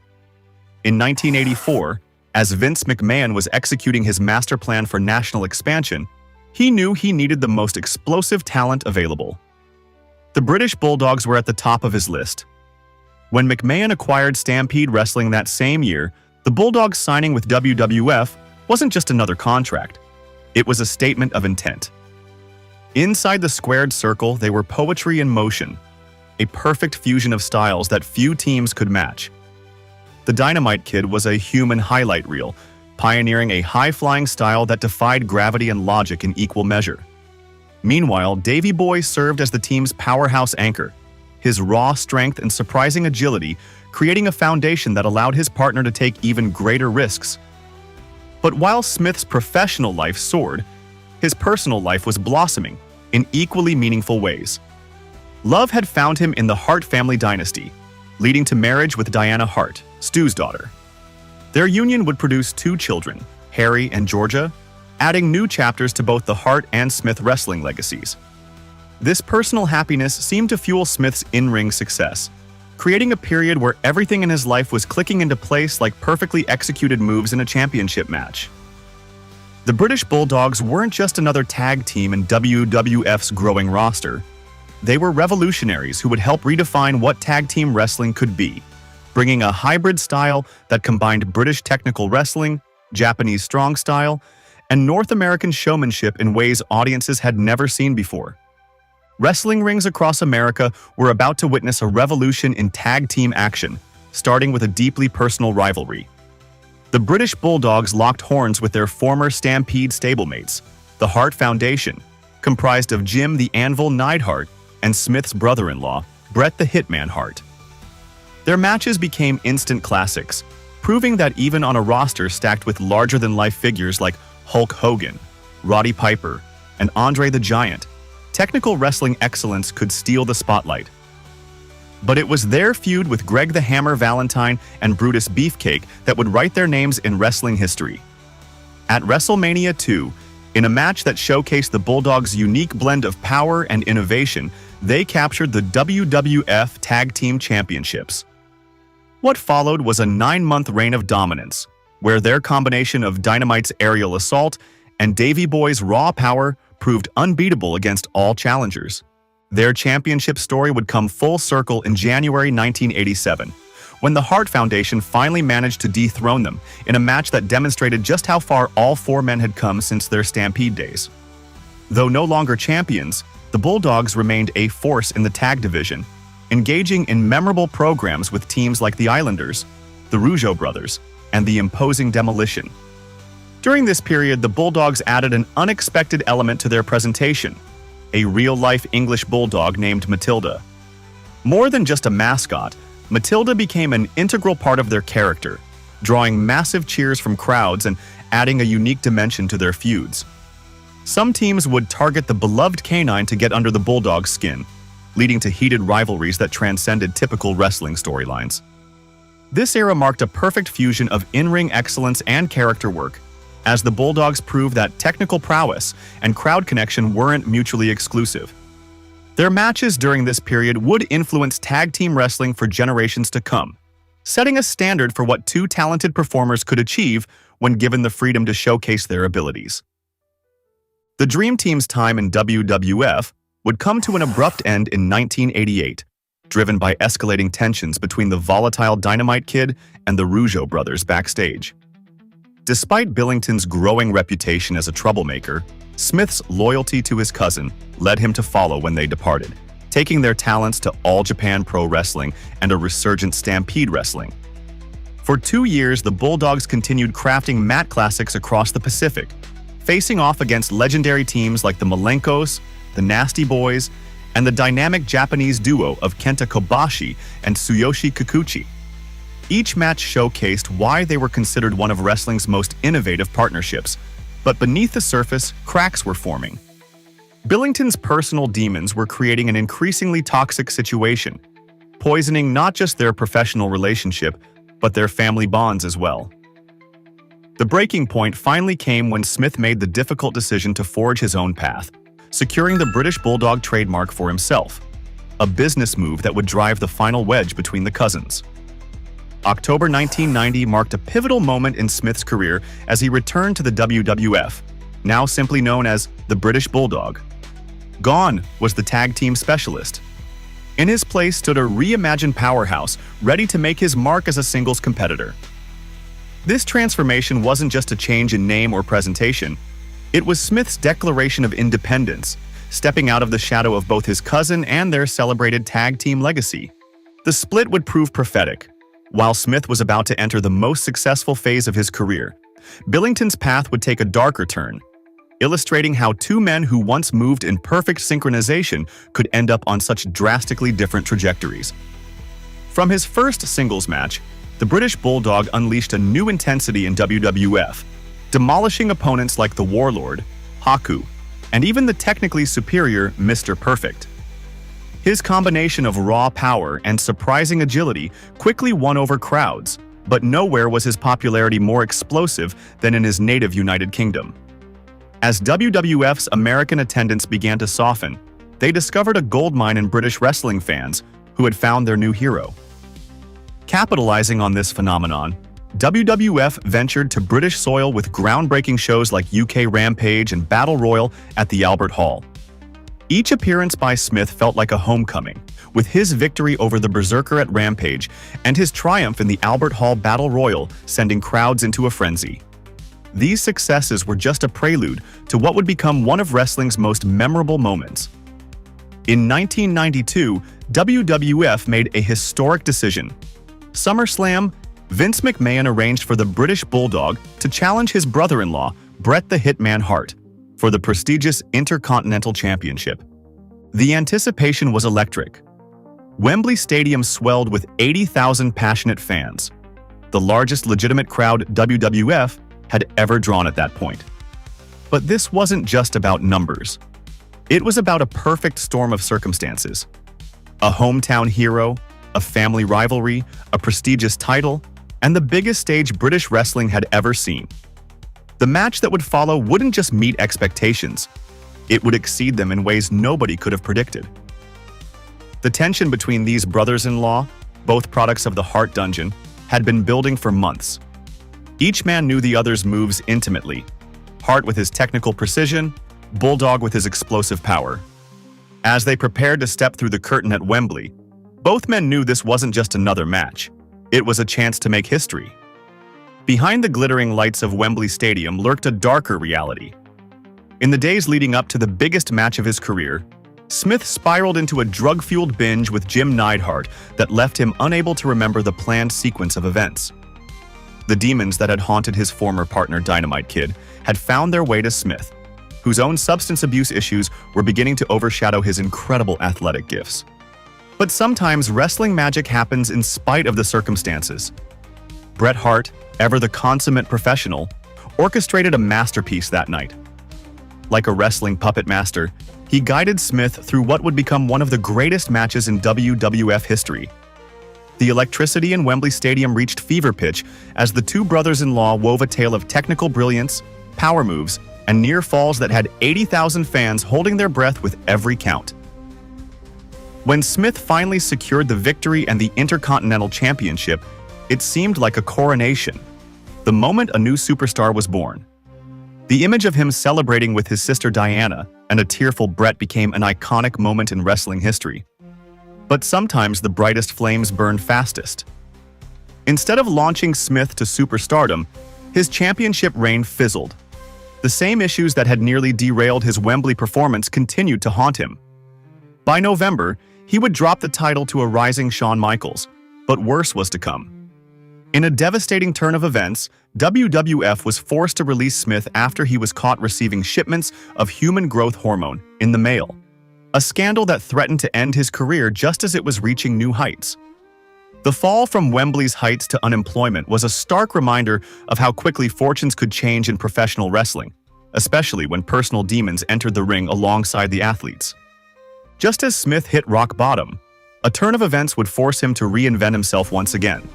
In 1984, as Vince McMahon was executing his master plan for national expansion, he knew he needed the most explosive talent available. The British Bulldogs were at the top of his list. When McMahon acquired Stampede Wrestling that same year, the Bulldogs signing with WWF wasn't just another contract. It was a statement of intent. Inside the squared circle, they were poetry in motion, a perfect fusion of styles that few teams could match. The Dynamite Kid was a human highlight reel, pioneering a high-flying style that defied gravity and logic in equal measure. Meanwhile, Davey Boy served as the team's powerhouse anchor, his raw strength and surprising agility creating a foundation that allowed his partner to take even greater risks. But while Smith's professional life soared, his personal life was blossoming in equally meaningful ways. Love had found him in the Hart family dynasty, leading to marriage with Diana Hart, Stu's daughter. Their union would produce 2 children, Harry and Georgia, adding new chapters to both the Hart and Smith wrestling legacies. This personal happiness seemed to fuel Smith's in-ring success, creating a period where everything in his life was clicking into place like perfectly executed moves in a championship match. The British Bulldogs weren't just another tag team in WWF's growing roster. They were revolutionaries who would help redefine what tag team wrestling could be, bringing a hybrid style that combined British technical wrestling, Japanese strong style, and North American showmanship in ways audiences had never seen before. Wrestling rings across America were about to witness a revolution in tag team action, starting with a deeply personal rivalry. The British Bulldogs locked horns with their former Stampede stablemates, the Hart Foundation, comprised of Jim the Anvil Neidhart and Smith's brother-in-law, Bret the Hitman Hart. Their matches became instant classics, proving that even on a roster stacked with larger-than-life figures like Hulk Hogan, Roddy Piper, and Andre the Giant, technical wrestling excellence could steal the spotlight. But it was their feud with Greg the Hammer Valentine and Brutus Beefcake that would write their names in wrestling history. At WrestleMania 2, in a match that showcased the Bulldogs' unique blend of power and innovation, they captured the WWF Tag Team Championships. What followed was a 9-month reign of dominance, where their combination of Dynamite's aerial assault and Davey Boy's raw power proved unbeatable against all challengers. Their championship story would come full circle in January 1987, when the Hart Foundation finally managed to dethrone them in a match that demonstrated just how far all 4 men had come since their Stampede days. Though no longer champions, the Bulldogs remained a force in the tag division, engaging in memorable programs with teams like the Islanders, the Rougeau brothers, and the imposing Demolition. During this period, the Bulldogs added an unexpected element to their presentation, a real-life English bulldog named Matilda. More than just a mascot, Matilda became an integral part of their character, drawing massive cheers from crowds and adding a unique dimension to their feuds. Some teams would target the beloved canine to get under the Bulldog's skin, leading to heated rivalries that transcended typical wrestling storylines. This era marked a perfect fusion of in-ring excellence and character work, as the Bulldogs proved that technical prowess and crowd connection weren't mutually exclusive. Their matches during this period would influence tag team wrestling for generations to come, setting a standard for what two talented performers could achieve when given the freedom to showcase their abilities. The Dream Team's time in WWF would come to an abrupt end in 1988, driven by escalating tensions between the volatile Dynamite Kid and the Rougeau brothers backstage. Despite Billington's growing reputation as a troublemaker, Smith's loyalty to his cousin led him to follow when they departed, taking their talents to All Japan Pro Wrestling and a resurgent Stampede Wrestling. For 2 years, the Bulldogs continued crafting mat classics across the Pacific, facing off against legendary teams like the Malenkos, the Nasty Boys, and the dynamic Japanese duo of Kenta Kobashi and Tsuyoshi Kikuchi. Each match showcased why they were considered one of wrestling's most innovative partnerships, but beneath the surface, cracks were forming. Billington's personal demons were creating an increasingly toxic situation, poisoning not just their professional relationship, but their family bonds as well. The breaking point finally came when Smith made the difficult decision to forge his own path, securing the British Bulldog trademark for himself, a business move that would drive the final wedge between the cousins. October 1990 marked a pivotal moment in Smith's career as he returned to the WWF, now simply known as the British Bulldog. Gone was the tag team specialist. In his place stood a reimagined powerhouse ready to make his mark as a singles competitor. This transformation wasn't just a change in name or presentation. It was Smith's declaration of independence, stepping out of the shadow of both his cousin and their celebrated tag team legacy. The split would prove prophetic. While Smith was about to enter the most successful phase of his career, Billington's path would take a darker turn, illustrating how two men who once moved in perfect synchronization could end up on such drastically different trajectories. From his first singles match, the British Bulldog unleashed a new intensity in WWF, demolishing opponents like the Warlord, Haku, and even the technically superior Mr. Perfect. His combination of raw power and surprising agility quickly won over crowds, but nowhere was his popularity more explosive than in his native United Kingdom. As WWF's American attendance began to soften, they discovered a goldmine in British wrestling fans who had found their new hero. Capitalizing on this phenomenon, WWF ventured to British soil with groundbreaking shows like UK Rampage and Battle Royal at the Albert Hall. Each appearance by Smith felt like a homecoming, with his victory over the Berserker at Rampage and his triumph in the Albert Hall Battle Royal sending crowds into a frenzy. These successes were just a prelude to what would become one of wrestling's most memorable moments. In 1992, WWF made a historic decision. SummerSlam, Vince McMahon arranged for the British Bulldog to challenge his brother-in-law, Bret the Hitman Hart, for the prestigious Intercontinental Championship. The anticipation was electric. Wembley Stadium swelled with 80,000 passionate fans, the largest legitimate crowd WWF had ever drawn at that point. But this wasn't just about numbers. It was about a perfect storm of circumstances. A hometown hero, a family rivalry, a prestigious title, and the biggest stage British wrestling had ever seen. The match that would follow wouldn't just meet expectations, it would exceed them in ways nobody could have predicted. The tension between these brothers-in-law, both products of the Hart Dungeon, had been building for months. Each man knew the other's moves intimately, Hart with his technical precision, Bulldog with his explosive power. As they prepared to step through the curtain at Wembley, both men knew this wasn't just another match, it was a chance to make history. Behind the glittering lights of Wembley Stadium lurked a darker reality. In the days leading up to the biggest match of his career, Smith spiraled into a drug-fueled binge with Jim Neidhart that left him unable to remember the planned sequence of events. The demons that had haunted his former partner Dynamite Kid had found their way to Smith, whose own substance abuse issues were beginning to overshadow his incredible athletic gifts. But sometimes wrestling magic happens in spite of the circumstances. Bret Hart, ever the consummate professional, orchestrated a masterpiece that night. Like a wrestling puppet master, he guided Smith through what would become one of the greatest matches in WWF history. The electricity in Wembley Stadium reached fever pitch as the two brothers-in-law wove a tale of technical brilliance, power moves, and near falls that had 80,000 fans holding their breath with every count. When Smith finally secured the victory and the Intercontinental Championship, it seemed like a coronation, the moment a new superstar was born. The image of him celebrating with his sister Diana and a tearful Bret became an iconic moment in wrestling history. But sometimes the brightest flames burn fastest. Instead of launching Smith to superstardom, his championship reign fizzled. The same issues that had nearly derailed his Wembley performance continued to haunt him. By November, he would drop the title to a rising Shawn Michaels, but worse was to come. In a devastating turn of events, WWF was forced to release Smith after he was caught receiving shipments of human growth hormone in the mail, a scandal that threatened to end his career just as it was reaching new heights. The fall from Wembley's heights to unemployment was a stark reminder of how quickly fortunes could change in professional wrestling, especially when personal demons entered the ring alongside the athletes. Just as Smith hit rock bottom, a turn of events would force him to reinvent himself once again.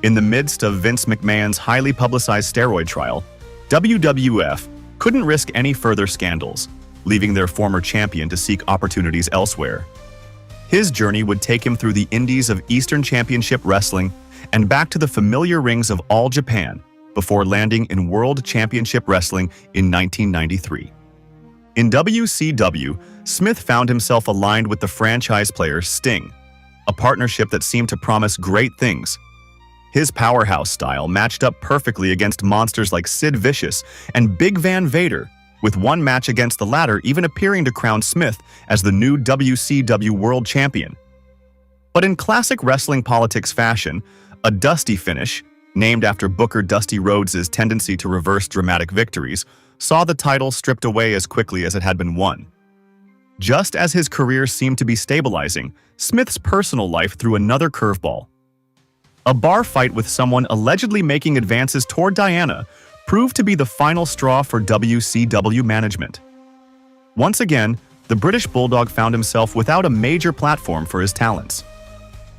In the midst of Vince McMahon's highly publicized steroid trial, WWF couldn't risk any further scandals, leaving their former champion to seek opportunities elsewhere. His journey would take him through the indies of Eastern Championship Wrestling and back to the familiar rings of All Japan before landing in World Championship Wrestling in 1993. In WCW, Smith found himself aligned with the franchise player Sting, a partnership that seemed to promise great things. His powerhouse style matched up perfectly against monsters like Sid Vicious and Big Van Vader, with one match against the latter even appearing to crown Smith as the new WCW World Champion. But in classic wrestling politics fashion, a dusty finish, named after Booker Dusty Rhodes' tendency to reverse dramatic victories, saw the title stripped away as quickly as it had been won. Just as his career seemed to be stabilizing, Smith's personal life threw another curveball. A bar fight with someone allegedly making advances toward Diana proved to be the final straw for WCW management. Once again, the British Bulldog found himself without a major platform for his talents.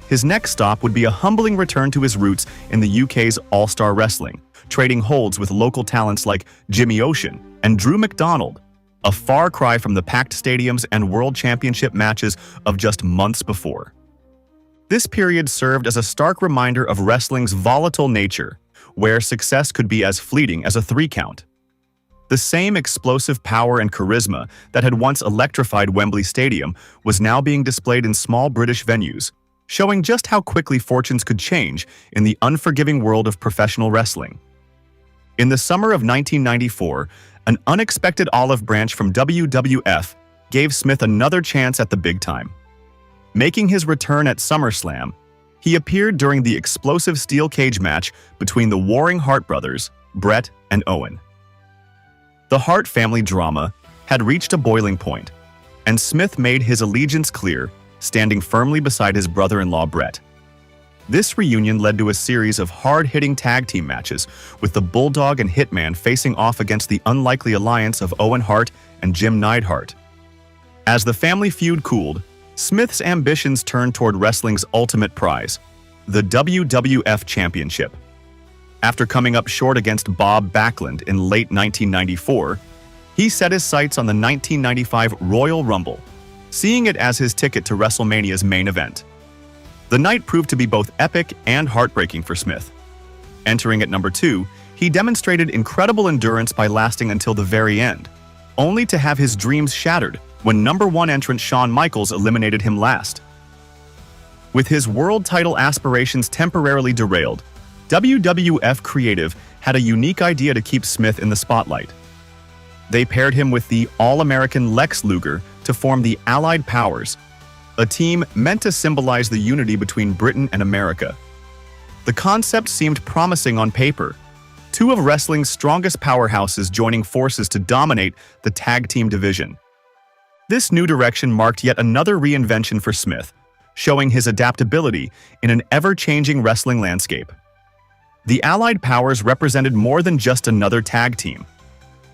His next stop would be a humbling return to his roots in the UK's All-Star Wrestling, trading holds with local talents like Jimmy Ocean and Drew McDonald, a far cry from the packed stadiums and World Championship matches of just months before. This period served as a stark reminder of wrestling's volatile nature, where success could be as fleeting as a 3-count. The same explosive power and charisma that had once electrified Wembley Stadium was now being displayed in small British venues, showing just how quickly fortunes could change in the unforgiving world of professional wrestling. In the summer of 1994, an unexpected olive branch from WWF gave Smith another chance at the big time. Making his return at SummerSlam, he appeared during the explosive steel cage match between the warring Hart brothers, Bret and Owen. The Hart family drama had reached a boiling point, and Smith made his allegiance clear, standing firmly beside his brother-in-law Bret. This reunion led to a series of hard-hitting tag team matches, with the Bulldog and Hitman facing off against the unlikely alliance of Owen Hart and Jim Neidhart. As the family feud cooled, Smith's ambitions turned toward wrestling's ultimate prize, the WWF Championship. After coming up short against Bob Backlund in late 1994, he set his sights on the 1995 Royal Rumble, seeing it as his ticket to WrestleMania's main event. The night proved to be both epic and heartbreaking for Smith. Entering at number 2, he demonstrated incredible endurance by lasting until the very end, only to have his dreams shattered when number 1 entrant Shawn Michaels eliminated him last. With his world title aspirations temporarily derailed, WWF Creative had a unique idea to keep Smith in the spotlight. They paired him with the All-American Lex Luger to form the Allied Powers, a team meant to symbolize the unity between Britain and America. The concept seemed promising on paper, 2 of wrestling's strongest powerhouses joining forces to dominate the tag team division. This new direction marked yet another reinvention for Smith, showing his adaptability in an ever-changing wrestling landscape. The Allied Powers represented more than just another tag team.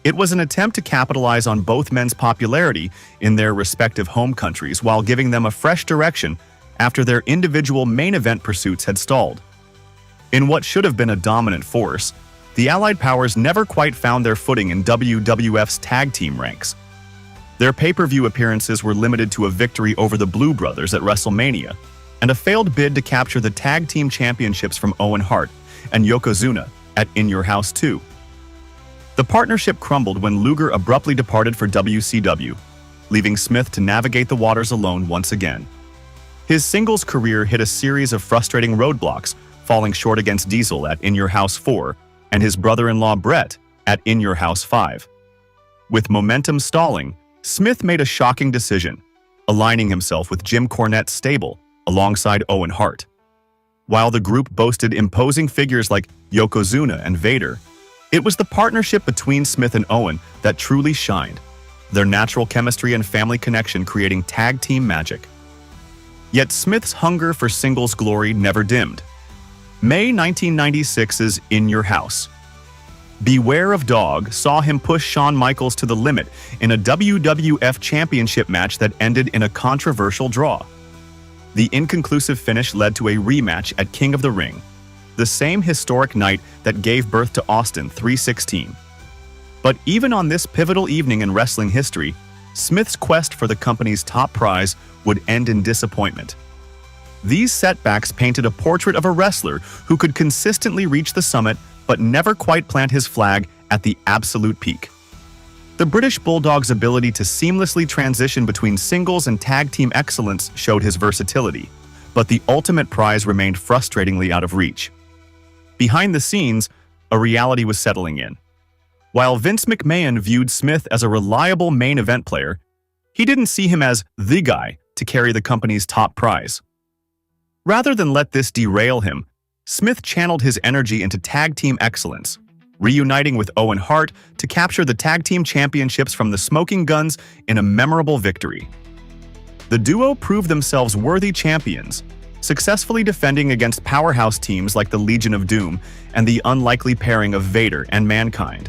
It was an attempt to capitalize on both men's popularity in their respective home countries while giving them a fresh direction after their individual main event pursuits had stalled. In what should have been a dominant force, the Allied Powers never quite found their footing in WWF's tag team ranks. Their pay-per-view appearances were limited to a victory over the Blue Brothers at WrestleMania and a failed bid to capture the tag team championships from Owen Hart and Yokozuna at In Your House 2. The partnership crumbled when Luger abruptly departed for WCW, leaving Smith to navigate the waters alone once again. His singles career hit a series of frustrating roadblocks, falling short against Diesel at In Your House 4 and his brother-in-law Brett at In Your House 5. With momentum stalling, Smith made a shocking decision, aligning himself with Jim Cornette's stable alongside Owen Hart. While the group boasted imposing figures like Yokozuna and Vader, it was the partnership between Smith and Owen that truly shined, their natural chemistry and family connection creating tag team magic. Yet Smith's hunger for singles glory never dimmed. May 1996's In Your House. Beware of Dog saw him push Shawn Michaels to the limit in a WWF Championship match that ended in a controversial draw. The inconclusive finish led to a rematch at King of the Ring, the same historic night that gave birth to Austin 3:16. But even on this pivotal evening in wrestling history, Smith's quest for the company's top prize would end in disappointment. These setbacks painted a portrait of a wrestler who could consistently reach the summit but never quite plant his flag at the absolute peak. The British Bulldog's ability to seamlessly transition between singles and tag team excellence showed his versatility, but the ultimate prize remained frustratingly out of reach. Behind the scenes, a reality was settling in. While Vince McMahon viewed Smith as a reliable main event player, he didn't see him as the guy to carry the company's top prize. Rather than let this derail him, Smith channeled his energy into tag team excellence, reuniting with Owen Hart to capture the tag team championships from the Smoking Guns in a memorable victory. The duo proved themselves worthy champions, successfully defending against powerhouse teams like the Legion of Doom and the unlikely pairing of Vader and Mankind.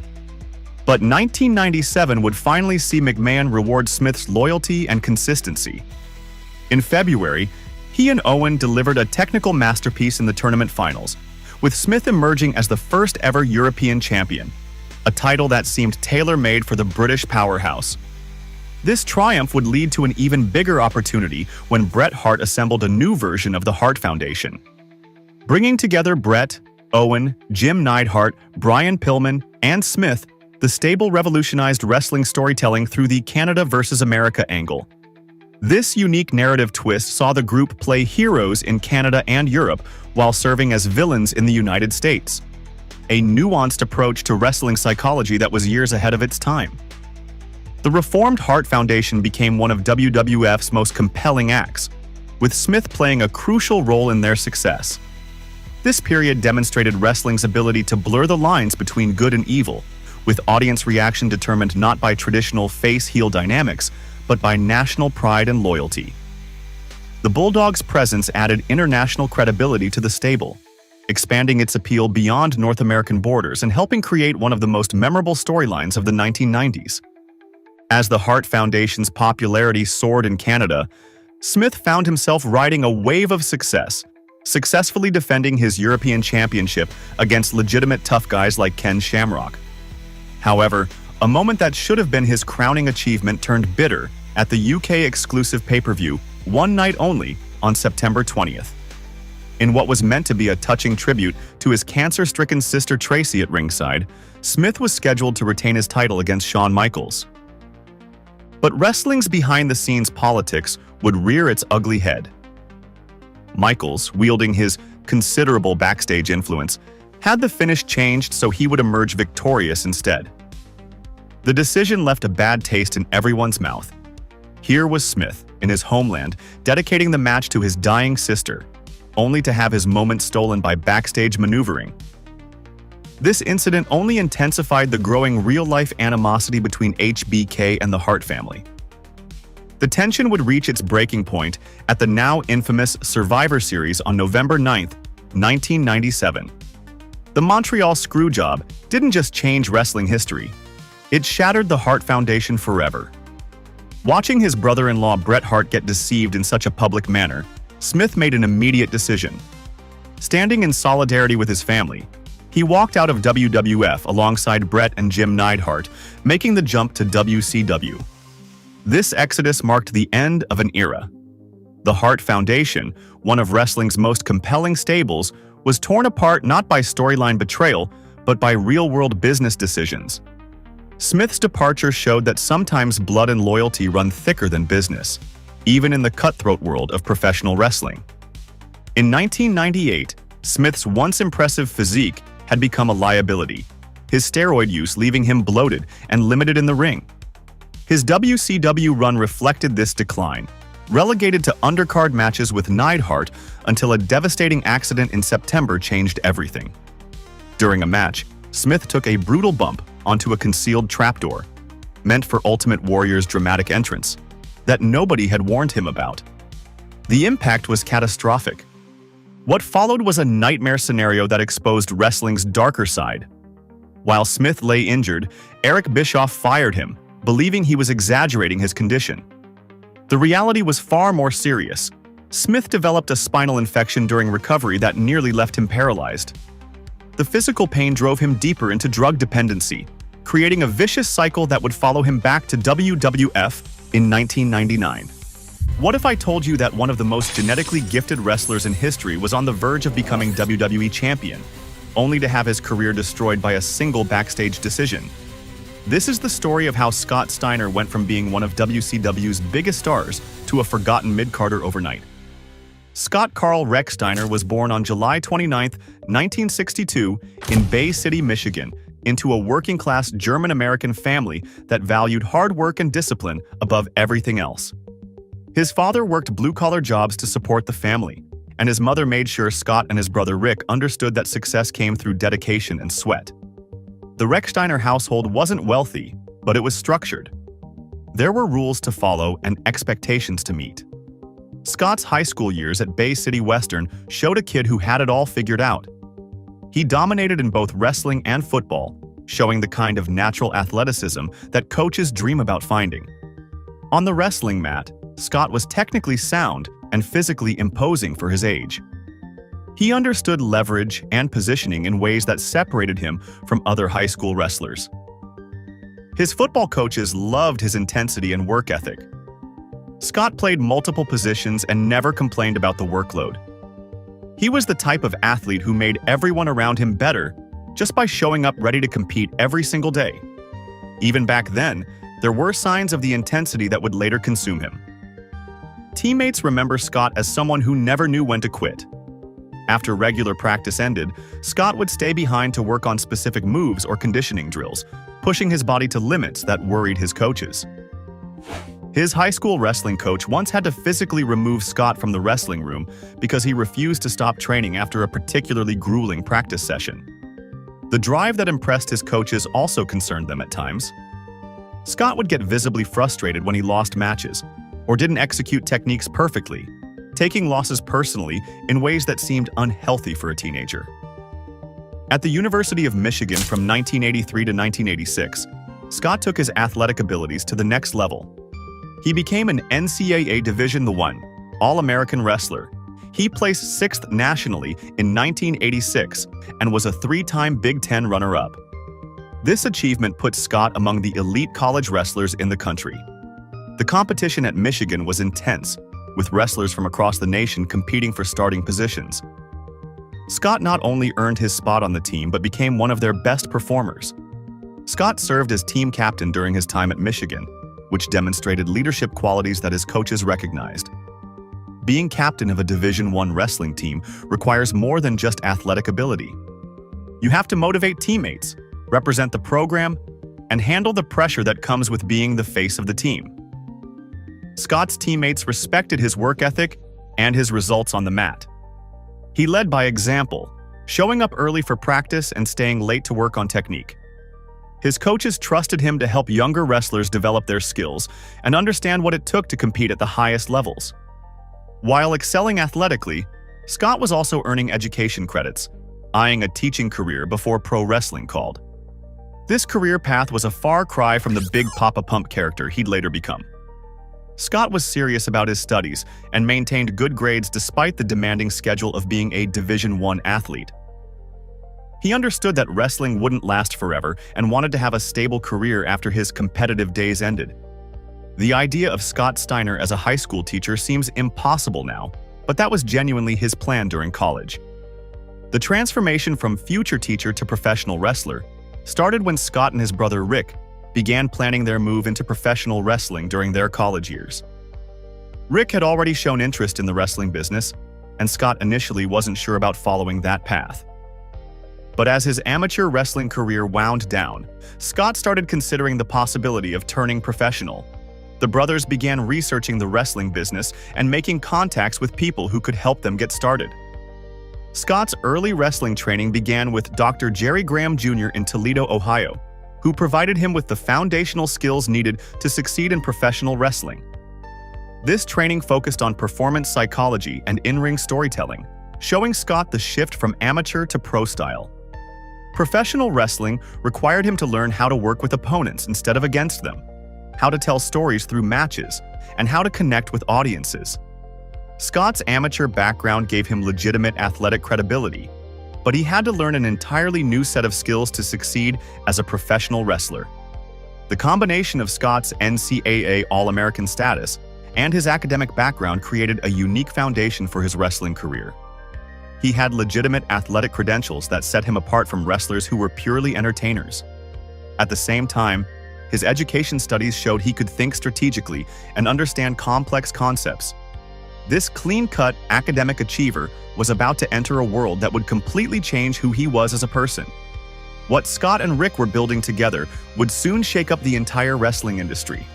But 1997 would finally see McMahon reward Smith's loyalty and consistency. In February, he and Owen delivered a technical masterpiece in the tournament finals, with Smith emerging as the first ever European champion, a title that seemed tailor-made for the British powerhouse. This triumph would lead to an even bigger opportunity when Bret Hart assembled a new version of the Hart Foundation. Bringing together Bret, Owen, Jim Neidhart, Brian Pillman, and Smith, the stable revolutionized wrestling storytelling through the Canada versus America angle. This unique narrative twist saw the group play heroes in Canada and Europe while serving as villains in the United States. A nuanced approach to wrestling psychology that was years ahead of its time. The reformed Hart Foundation became one of WWF's most compelling acts, with Smith playing a crucial role in their success. This period demonstrated wrestling's ability to blur the lines between good and evil, with audience reaction determined not by traditional face-heel dynamics, but by national pride and loyalty. The Bulldog's presence added international credibility to the stable, expanding its appeal beyond North American borders and helping create one of the most memorable storylines of the 1990s. As the Hart Foundation's popularity soared in Canada, Smith found himself riding a wave of success, successfully defending his European championship against legitimate tough guys like Ken Shamrock. However, a moment that should have been his crowning achievement turned bitter at the UK-exclusive pay-per-view, One Night Only, on September 20th. In what was meant to be a touching tribute to his cancer-stricken sister Tracy at ringside, Smith was scheduled to retain his title against Shawn Michaels. But wrestling's behind-the-scenes politics would rear its ugly head. Michaels, wielding his considerable backstage influence, had the finish changed so he would emerge victorious instead. The decision left a bad taste in everyone's mouth. Here was Smith, in his homeland, dedicating the match to his dying sister, only to have his moment stolen by backstage maneuvering. This incident only intensified the growing real-life animosity between HBK and the Hart family. The tension would reach its breaking point at the now infamous Survivor Series on November 9, 1997. The Montreal Screwjob didn't just change wrestling history, it shattered the Hart Foundation forever. Watching his brother-in-law Bret Hart get deceived in such a public manner, Smith made an immediate decision. Standing in solidarity with his family, he walked out of WWF alongside Bret and Jim Neidhart, making the jump to WCW. This exodus marked the end of an era. The Hart Foundation, one of wrestling's most compelling stables, was torn apart not by storyline betrayal, but by real-world business decisions. Smith's departure showed that sometimes blood and loyalty run thicker than business, even in the cutthroat world of professional wrestling. In 1998, Smith's once impressive physique had become a liability, his steroid use leaving him bloated and limited in the ring. His WCW run reflected this decline, relegated to undercard matches with Neidhart until a devastating accident in September changed everything. During a match, Smith took a brutal bump onto a concealed trapdoor, meant for Ultimate Warrior's dramatic entrance, that nobody had warned him about. The impact was catastrophic. What followed was a nightmare scenario that exposed wrestling's darker side. While Smith lay injured, Eric Bischoff fired him, believing he was exaggerating his condition. The reality was far more serious. Smith developed a spinal infection during recovery that nearly left him paralyzed. The physical pain drove him deeper into drug dependency, creating a vicious cycle that would follow him back to WWF in 1999. What if I told you that one of the most genetically gifted wrestlers in history was on the verge of becoming WWE champion, only to have his career destroyed by a single backstage decision? This is the story of how Scott Steiner went from being one of WCW's biggest stars to a forgotten mid-carder overnight. Scott Carl Rex Steiner was born on July 29, 1962, in Bay City, Michigan, into a working-class German-American family that valued hard work and discipline above everything else. His father worked blue-collar jobs to support the family, and his mother made sure Scott and his brother Rick understood that success came through dedication and sweat. The Rex-Steiner household wasn't wealthy, but it was structured. There were rules to follow and expectations to meet. Scott's high school years at Bay City Western showed a kid who had it all figured out. He dominated in both wrestling and football, showing the kind of natural athleticism that coaches dream about finding. On the wrestling mat, Scott was technically sound and physically imposing for his age. He understood leverage and positioning in ways that separated him from other high school wrestlers. His football coaches loved his intensity and work ethic. Scott played multiple positions and never complained about the workload. He was the type of athlete who made everyone around him better just by showing up ready to compete every single day. Even back then, there were signs of the intensity that would later consume him. Teammates remember Scott as someone who never knew when to quit. After regular practice ended, Scott would stay behind to work on specific moves or conditioning drills, pushing his body to limits that worried his coaches. His high school wrestling coach once had to physically remove Scott from the wrestling room because he refused to stop training after a particularly grueling practice session. The drive that impressed his coaches also concerned them at times. Scott would get visibly frustrated when he lost matches or didn't execute techniques perfectly, taking losses personally in ways that seemed unhealthy for a teenager. At the University of Michigan from 1983 to 1986, Scott took his athletic abilities to the next level. He became an NCAA Division I All-American wrestler. He placed 6th nationally in 1986 and was a 3-time Big Ten runner-up. This achievement put Scott among the elite college wrestlers in the country. The competition at Michigan was intense, with wrestlers from across the nation competing for starting positions. Scott not only earned his spot on the team but became one of their best performers. Scott served as team captain during his time at Michigan, which demonstrated leadership qualities that his coaches recognized. Being captain of a Division I wrestling team requires more than just athletic ability. You have to motivate teammates, represent the program, and handle the pressure that comes with being the face of the team. Scott's teammates respected his work ethic and his results on the mat. He led by example, showing up early for practice and staying late to work on technique. His coaches trusted him to help younger wrestlers develop their skills and understand what it took to compete at the highest levels. While excelling athletically, Scott was also earning education credits, eyeing a teaching career before pro wrestling called. This career path was a far cry from the Big Poppa Pump character he'd later become. Scott was serious about his studies and maintained good grades despite the demanding schedule of being a Division I athlete. He understood that wrestling wouldn't last forever and wanted to have a stable career after his competitive days ended. The idea of Scott Steiner as a high school teacher seems impossible now, but that was genuinely his plan during college. The transformation from future teacher to professional wrestler started when Scott and his brother Rick began planning their move into professional wrestling during their college years. Rick had already shown interest in the wrestling business, and Scott initially wasn't sure about following that path. But as his amateur wrestling career wound down, Scott started considering the possibility of turning professional. The brothers began researching the wrestling business and making contacts with people who could help them get started. Scott's early wrestling training began with Dr. Jerry Graham Jr. in Toledo, Ohio, who provided him with the foundational skills needed to succeed in professional wrestling. This training focused on performance psychology and in-ring storytelling, showing Scott the shift from amateur to pro style. Professional wrestling required him to learn how to work with opponents instead of against them, how to tell stories through matches, and how to connect with audiences. Scott's amateur background gave him legitimate athletic credibility, but he had to learn an entirely new set of skills to succeed as a professional wrestler. The combination of Scott's NCAA All-American status and his academic background created a unique foundation for his wrestling career. He had legitimate athletic credentials that set him apart from wrestlers who were purely entertainers. At the same time, his education studies showed he could think strategically and understand complex concepts. This clean-cut academic achiever was about to enter a world that would completely change who he was as a person. What Scott and Rick were building together would soon shake up the entire wrestling industry.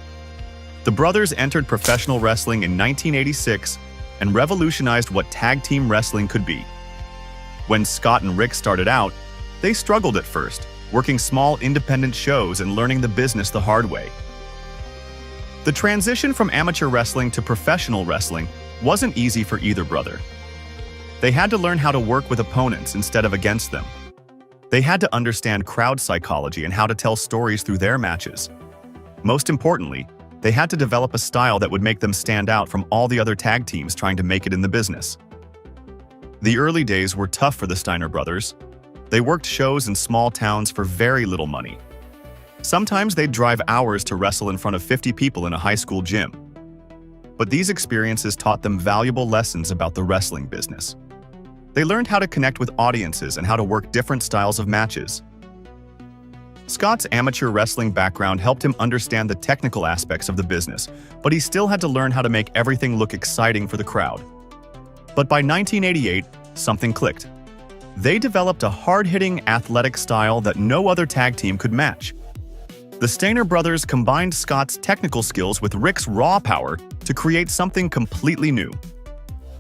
The brothers entered professional wrestling in 1986 and revolutionized what tag team wrestling could be. When Scott and Rick started out, they struggled at first, working small independent shows and learning the business the hard way. The transition from amateur wrestling to professional wrestling wasn't easy for either brother. They had to learn how to work with opponents instead of against them. They had to understand crowd psychology and how to tell stories through their matches. Most importantly, they had to develop a style that would make them stand out from all the other tag teams trying to make it in the business. The early days were tough for the Steiner brothers. They worked shows in small towns for very little money. Sometimes they'd drive hours to wrestle in front of 50 people in a high school gym. But these experiences taught them valuable lessons about the wrestling business. They learned how to connect with audiences and how to work different styles of matches. Scott's amateur wrestling background helped him understand the technical aspects of the business, but he still had to learn how to make everything look exciting for the crowd. But by 1988, something clicked. They developed a hard-hitting, athletic style that no other tag team could match. The Steiner brothers combined Scott's technical skills with Rick's raw power to create something completely new.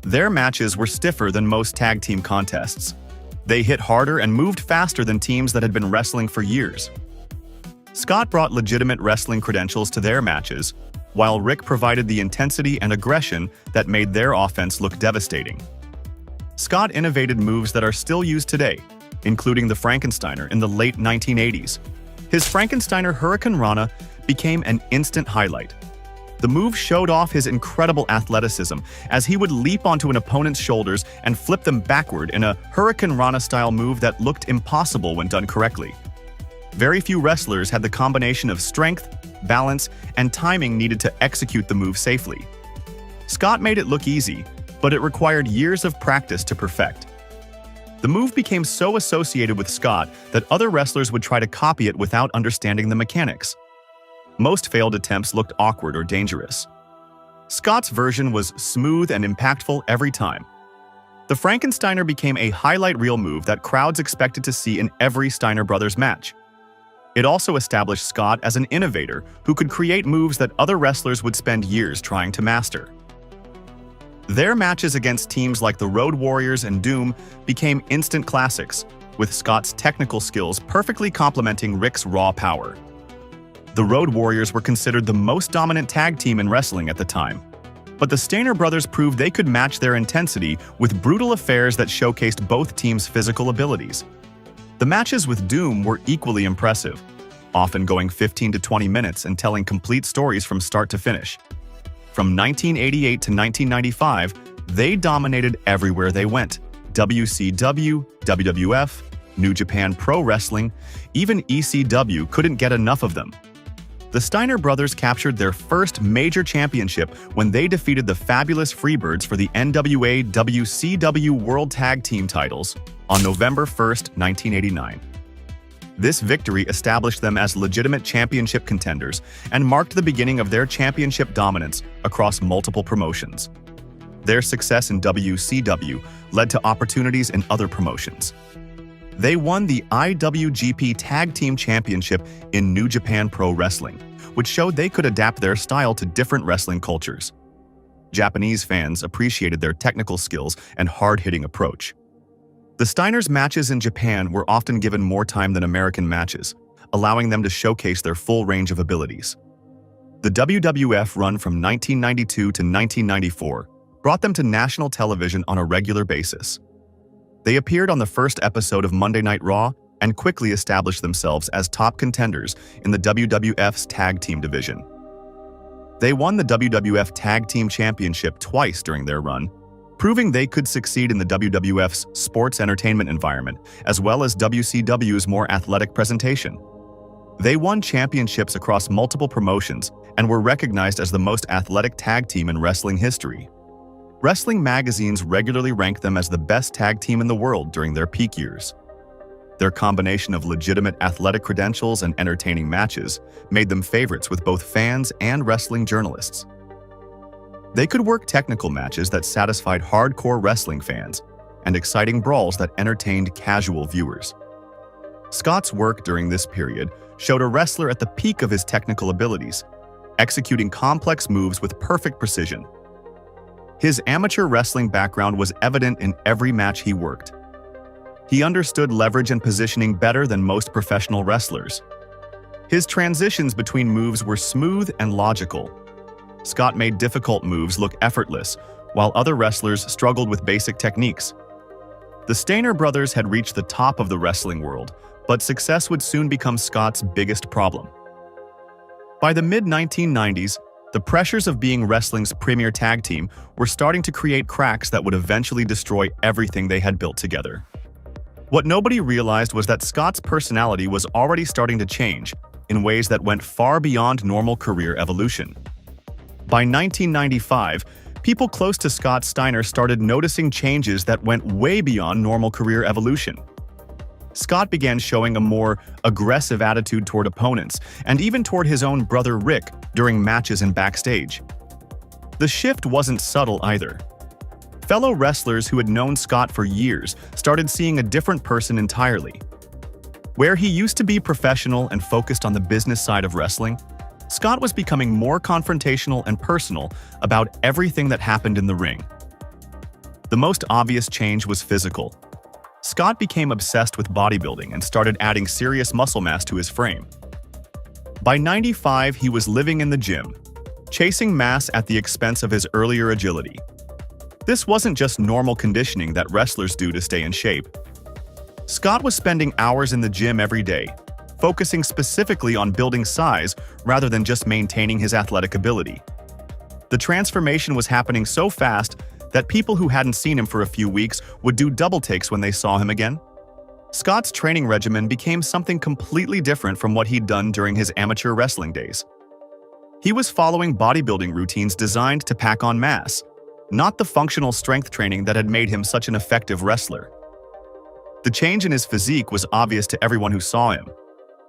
Their matches were stiffer than most tag team contests. They hit harder and moved faster than teams that had been wrestling for years. Scott brought legitimate wrestling credentials to their matches, while Rick provided the intensity and aggression that made their offense look devastating. Scott innovated moves that are still used today, including the Frankensteiner in the late 1980s. His Frankensteiner Hurricane Rana became an instant highlight. The move showed off his incredible athleticism as he would leap onto an opponent's shoulders and flip them backward in a Hurricane Rana-style move that looked impossible when done correctly. Very few wrestlers had the combination of strength, balance, and timing needed to execute the move safely. Scott made it look easy, but it required years of practice to perfect. The move became so associated with Scott that other wrestlers would try to copy it without understanding the mechanics. Most failed attempts looked awkward or dangerous. Scott's version was smooth and impactful every time. The Frankensteiner became a highlight reel move that crowds expected to see in every Steiner brothers match. It also established Scott as an innovator who could create moves that other wrestlers would spend years trying to master. Their matches against teams like the Road Warriors and Doom became instant classics, with Scott's technical skills perfectly complementing Rick's raw power. The Road Warriors were considered the most dominant tag team in wrestling at the time, but the Steiner brothers proved they could match their intensity with brutal affairs that showcased both teams' physical abilities. The matches with Doom were equally impressive, often going 15 to 20 minutes and telling complete stories from start to finish. From 1988 to 1995, they dominated everywhere they went. WCW, WWF, New Japan Pro Wrestling, even ECW couldn't get enough of them. The Steiner brothers captured their first major championship when they defeated the Fabulous Freebirds for the NWA WCW World Tag Team titles on November 1, 1989. This victory established them as legitimate championship contenders and marked the beginning of their championship dominance across multiple promotions. Their success in WCW led to opportunities in other promotions. They won the IWGP Tag Team Championship in New Japan Pro Wrestling, which showed they could adapt their style to different wrestling cultures. Japanese fans appreciated their technical skills and hard-hitting approach. The Steiners' matches in Japan were often given more time than American matches, allowing them to showcase their full range of abilities. The WWF run from 1992 to 1994 brought them to national television on a regular basis. They appeared on the first episode of Monday Night Raw and quickly established themselves as top contenders in the WWF's tag team division. They won the WWF Tag Team Championship twice during their run, proving they could succeed in the WWF's sports entertainment environment, as well as WCW's more athletic presentation. They won championships across multiple promotions and were recognized as the most athletic tag team in wrestling history. Wrestling magazines regularly ranked them as the best tag team in the world during their peak years. Their combination of legitimate athletic credentials and entertaining matches made them favorites with both fans and wrestling journalists. They could work technical matches that satisfied hardcore wrestling fans and exciting brawls that entertained casual viewers. Scott's work during this period showed a wrestler at the peak of his technical abilities, executing complex moves with perfect precision. His amateur wrestling background was evident in every match he worked. He understood leverage and positioning better than most professional wrestlers. His transitions between moves were smooth and logical. Scott made difficult moves look effortless, while other wrestlers struggled with basic techniques. The Steiner brothers had reached the top of the wrestling world, but success would soon become Scott's biggest problem. By the mid-1990s, the pressures of being wrestling's premier tag team were starting to create cracks that would eventually destroy everything they had built together. What nobody realized was that Scott's personality was already starting to change in ways that went far beyond normal career evolution. By 1995, people close to Scott Steiner started noticing changes that went way beyond normal career evolution. Scott began showing a more aggressive attitude toward opponents and even toward his own brother Rick during matches and backstage. The shift wasn't subtle either. Fellow wrestlers who had known Scott for years started seeing a different person entirely. Where he used to be professional and focused on the business side of wrestling, Scott was becoming more confrontational and personal about everything that happened in the ring. The most obvious change was physical. Scott became obsessed with bodybuilding and started adding serious muscle mass to his frame. By 95, he was living in the gym, chasing mass at the expense of his earlier agility. This wasn't just normal conditioning that wrestlers do to stay in shape. Scott was spending hours in the gym every day, focusing specifically on building size rather than just maintaining his athletic ability. The transformation was happening so fast that people who hadn't seen him for a few weeks would do double takes when they saw him again. Scott's training regimen became something completely different from what he'd done during his amateur wrestling days. He was following bodybuilding routines designed to pack on mass, not the functional strength training that had made him such an effective wrestler. The change in his physique was obvious to everyone who saw him,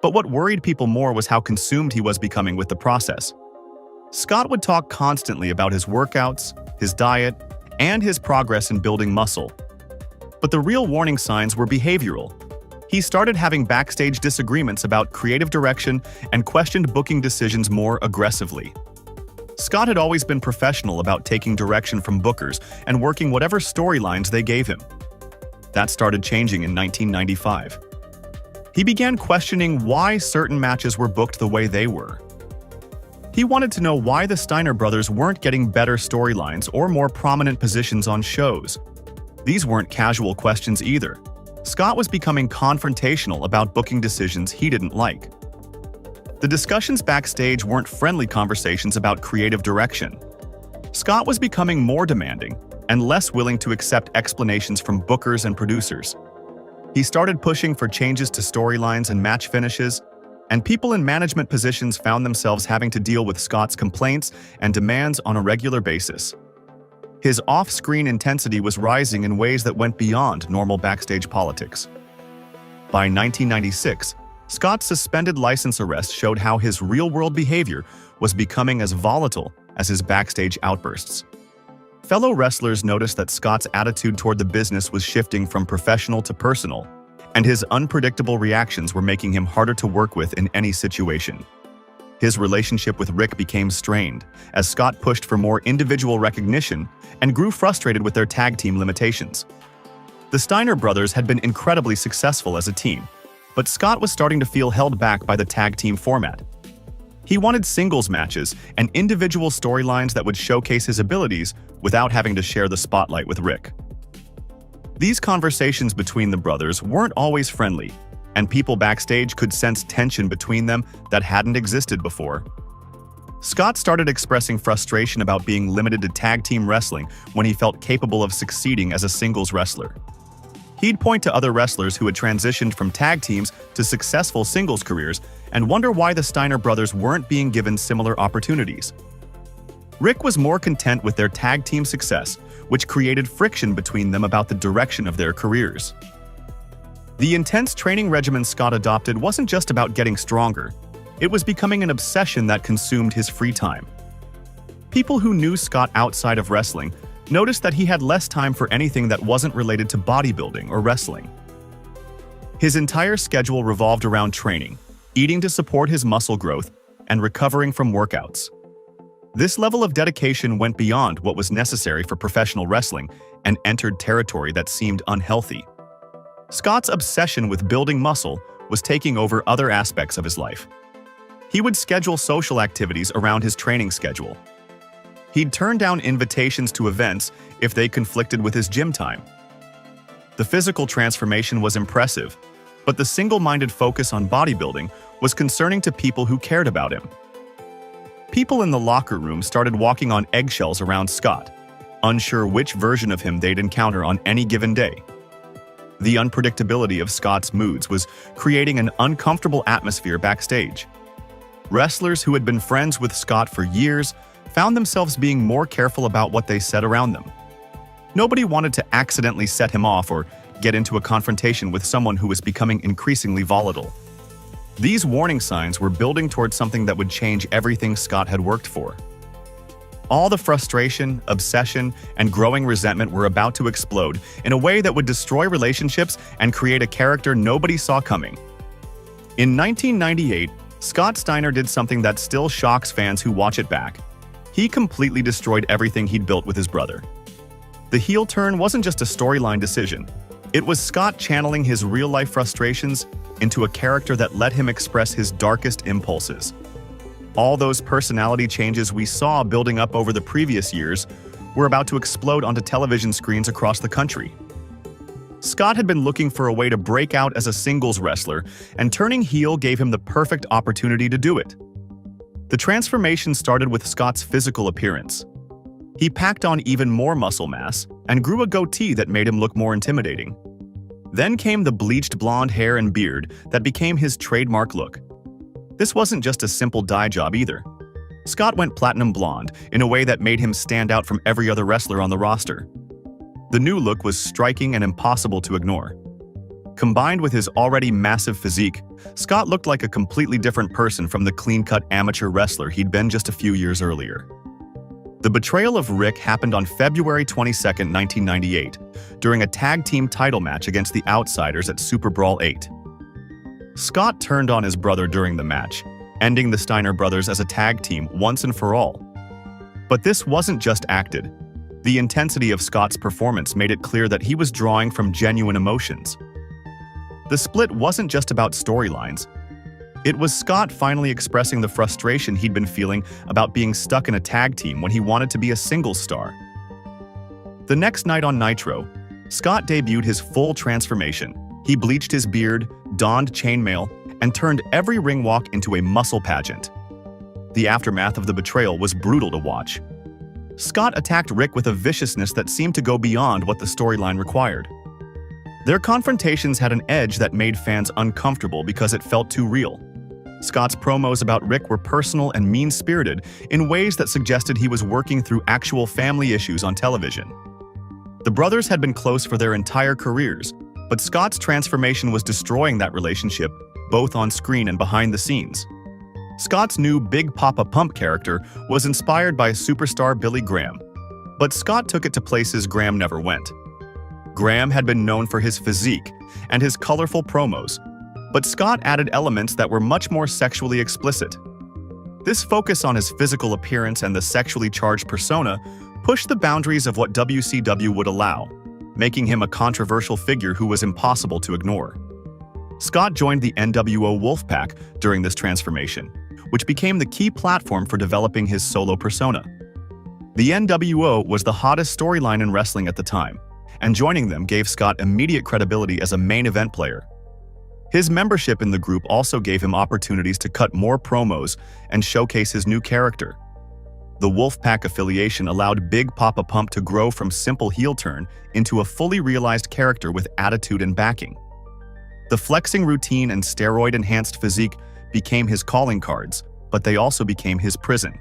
but what worried people more was how consumed he was becoming with the process. Scott would talk constantly about his workouts, his diet, and his progress in building muscle. But the real warning signs were behavioral. He started having backstage disagreements about creative direction and questioned booking decisions more aggressively. Scott had always been professional about taking direction from bookers and working whatever storylines they gave him. That started changing in 1995. He began questioning why certain matches were booked the way they were. He wanted to know why the Steiner brothers weren't getting better storylines or more prominent positions on shows. These weren't casual questions either. Scott was becoming confrontational about booking decisions he didn't like. The discussions backstage weren't friendly conversations about creative direction. Scott was becoming more demanding and less willing to accept explanations from bookers and producers. He started pushing for changes to storylines and match finishes, and people in management positions found themselves having to deal with Scott's complaints and demands on a regular basis. His off-screen intensity was rising in ways that went beyond normal backstage politics. By 1996, Scott's suspended license arrest showed how his real-world behavior was becoming as volatile as his backstage outbursts. Fellow wrestlers noticed that Scott's attitude toward the business was shifting from professional to personal, and his unpredictable reactions were making him harder to work with in any situation. His relationship with Rick became strained as Scott pushed for more individual recognition and grew frustrated with their tag team limitations. The Steiner brothers had been incredibly successful as a team, but Scott was starting to feel held back by the tag team format. He wanted singles matches and individual storylines that would showcase his abilities without having to share the spotlight with Rick. These conversations between the brothers weren't always friendly, and people backstage could sense tension between them that hadn't existed before. Scott started expressing frustration about being limited to tag team wrestling when he felt capable of succeeding as a singles wrestler. He'd point to other wrestlers who had transitioned from tag teams to successful singles careers and wonder why the Steiner brothers weren't being given similar opportunities. Rick was more content with their tag team success, which created friction between them about the direction of their careers. The intense training regimen Scott adopted wasn't just about getting stronger. It was becoming an obsession that consumed his free time. People who knew Scott outside of wrestling noticed that he had less time for anything that wasn't related to bodybuilding or wrestling. His entire schedule revolved around training, eating to support his muscle growth, and recovering from workouts. This level of dedication went beyond what was necessary for professional wrestling and entered territory that seemed unhealthy. Scott's obsession with building muscle was taking over other aspects of his life. He would schedule social activities around his training schedule. He'd turn down invitations to events if they conflicted with his gym time. The physical transformation was impressive, but the single-minded focus on bodybuilding was concerning to people who cared about him. People in the locker room started walking on eggshells around Scott, unsure which version of him they'd encounter on any given day. The unpredictability of Scott's moods was creating an uncomfortable atmosphere backstage. Wrestlers who had been friends with Scott for years found themselves being more careful about what they said around them. Nobody wanted to accidentally set him off or get into a confrontation with someone who was becoming increasingly volatile. These warning signs were building towards something that would change everything Scott had worked for. All the frustration, obsession, and growing resentment were about to explode in a way that would destroy relationships and create a character nobody saw coming. In 1998, Scott Steiner did something that still shocks fans who watch it back. He completely destroyed everything he'd built with his brother. The heel turn wasn't just a storyline decision. It was Scott channeling his real-life frustrations into a character that let him express his darkest impulses. All those personality changes we saw building up over the previous years were about to explode onto television screens across the country. Scott had been looking for a way to break out as a singles wrestler, and turning heel gave him the perfect opportunity to do it. The transformation started with Scott's physical appearance. He packed on even more muscle mass and grew a goatee that made him look more intimidating. Then came the bleached blonde hair and beard that became his trademark look. This wasn't just a simple dye job either. Scott went platinum blonde in a way that made him stand out from every other wrestler on the roster. The new look was striking and impossible to ignore. Combined with his already massive physique, Scott looked like a completely different person from the clean-cut amateur wrestler he'd been just a few years earlier. The betrayal of Rick happened on February 22, 1998, during a tag team title match against the Outsiders at Super Brawl 8. Scott turned on his brother during the match, ending the Steiner brothers as a tag team once and for all. But this wasn't just acted. The intensity of Scott's performance made it clear that he was drawing from genuine emotions. The split wasn't just about storylines. It was Scott finally expressing the frustration he'd been feeling about being stuck in a tag team when he wanted to be a singles star. The next night on Nitro, Scott debuted his full transformation. He bleached his beard, donned chainmail, and turned every ring walk into a muscle pageant. The aftermath of the betrayal was brutal to watch. Scott attacked Rick with a viciousness that seemed to go beyond what the storyline required. Their confrontations had an edge that made fans uncomfortable because it felt too real. Scott's promos about Rick were personal and mean-spirited in ways that suggested he was working through actual family issues on television. The brothers had been close for their entire careers, but Scott's transformation was destroying that relationship, both on screen and behind the scenes. Scott's new Big Poppa Pump character was inspired by superstar Billy Graham, but Scott took it to places Graham never went. Graham had been known for his physique and his colorful promos, but Scott added elements that were much more sexually explicit. This focus on his physical appearance and the sexually charged persona pushed the boundaries of what WCW would allow, making him a controversial figure who was impossible to ignore. Scott joined the NWO Wolfpack during this transformation, which became the key platform for developing his solo persona. The NWO was the hottest storyline in wrestling at the time, and joining them gave Scott immediate credibility as a main event player. His membership in the group also gave him opportunities to cut more promos and showcase his new character. The Wolfpack affiliation allowed Big Poppa Pump to grow from simple heel turn into a fully realized character with attitude and backing. The flexing routine and steroid-enhanced physique became his calling cards, but they also became his prison.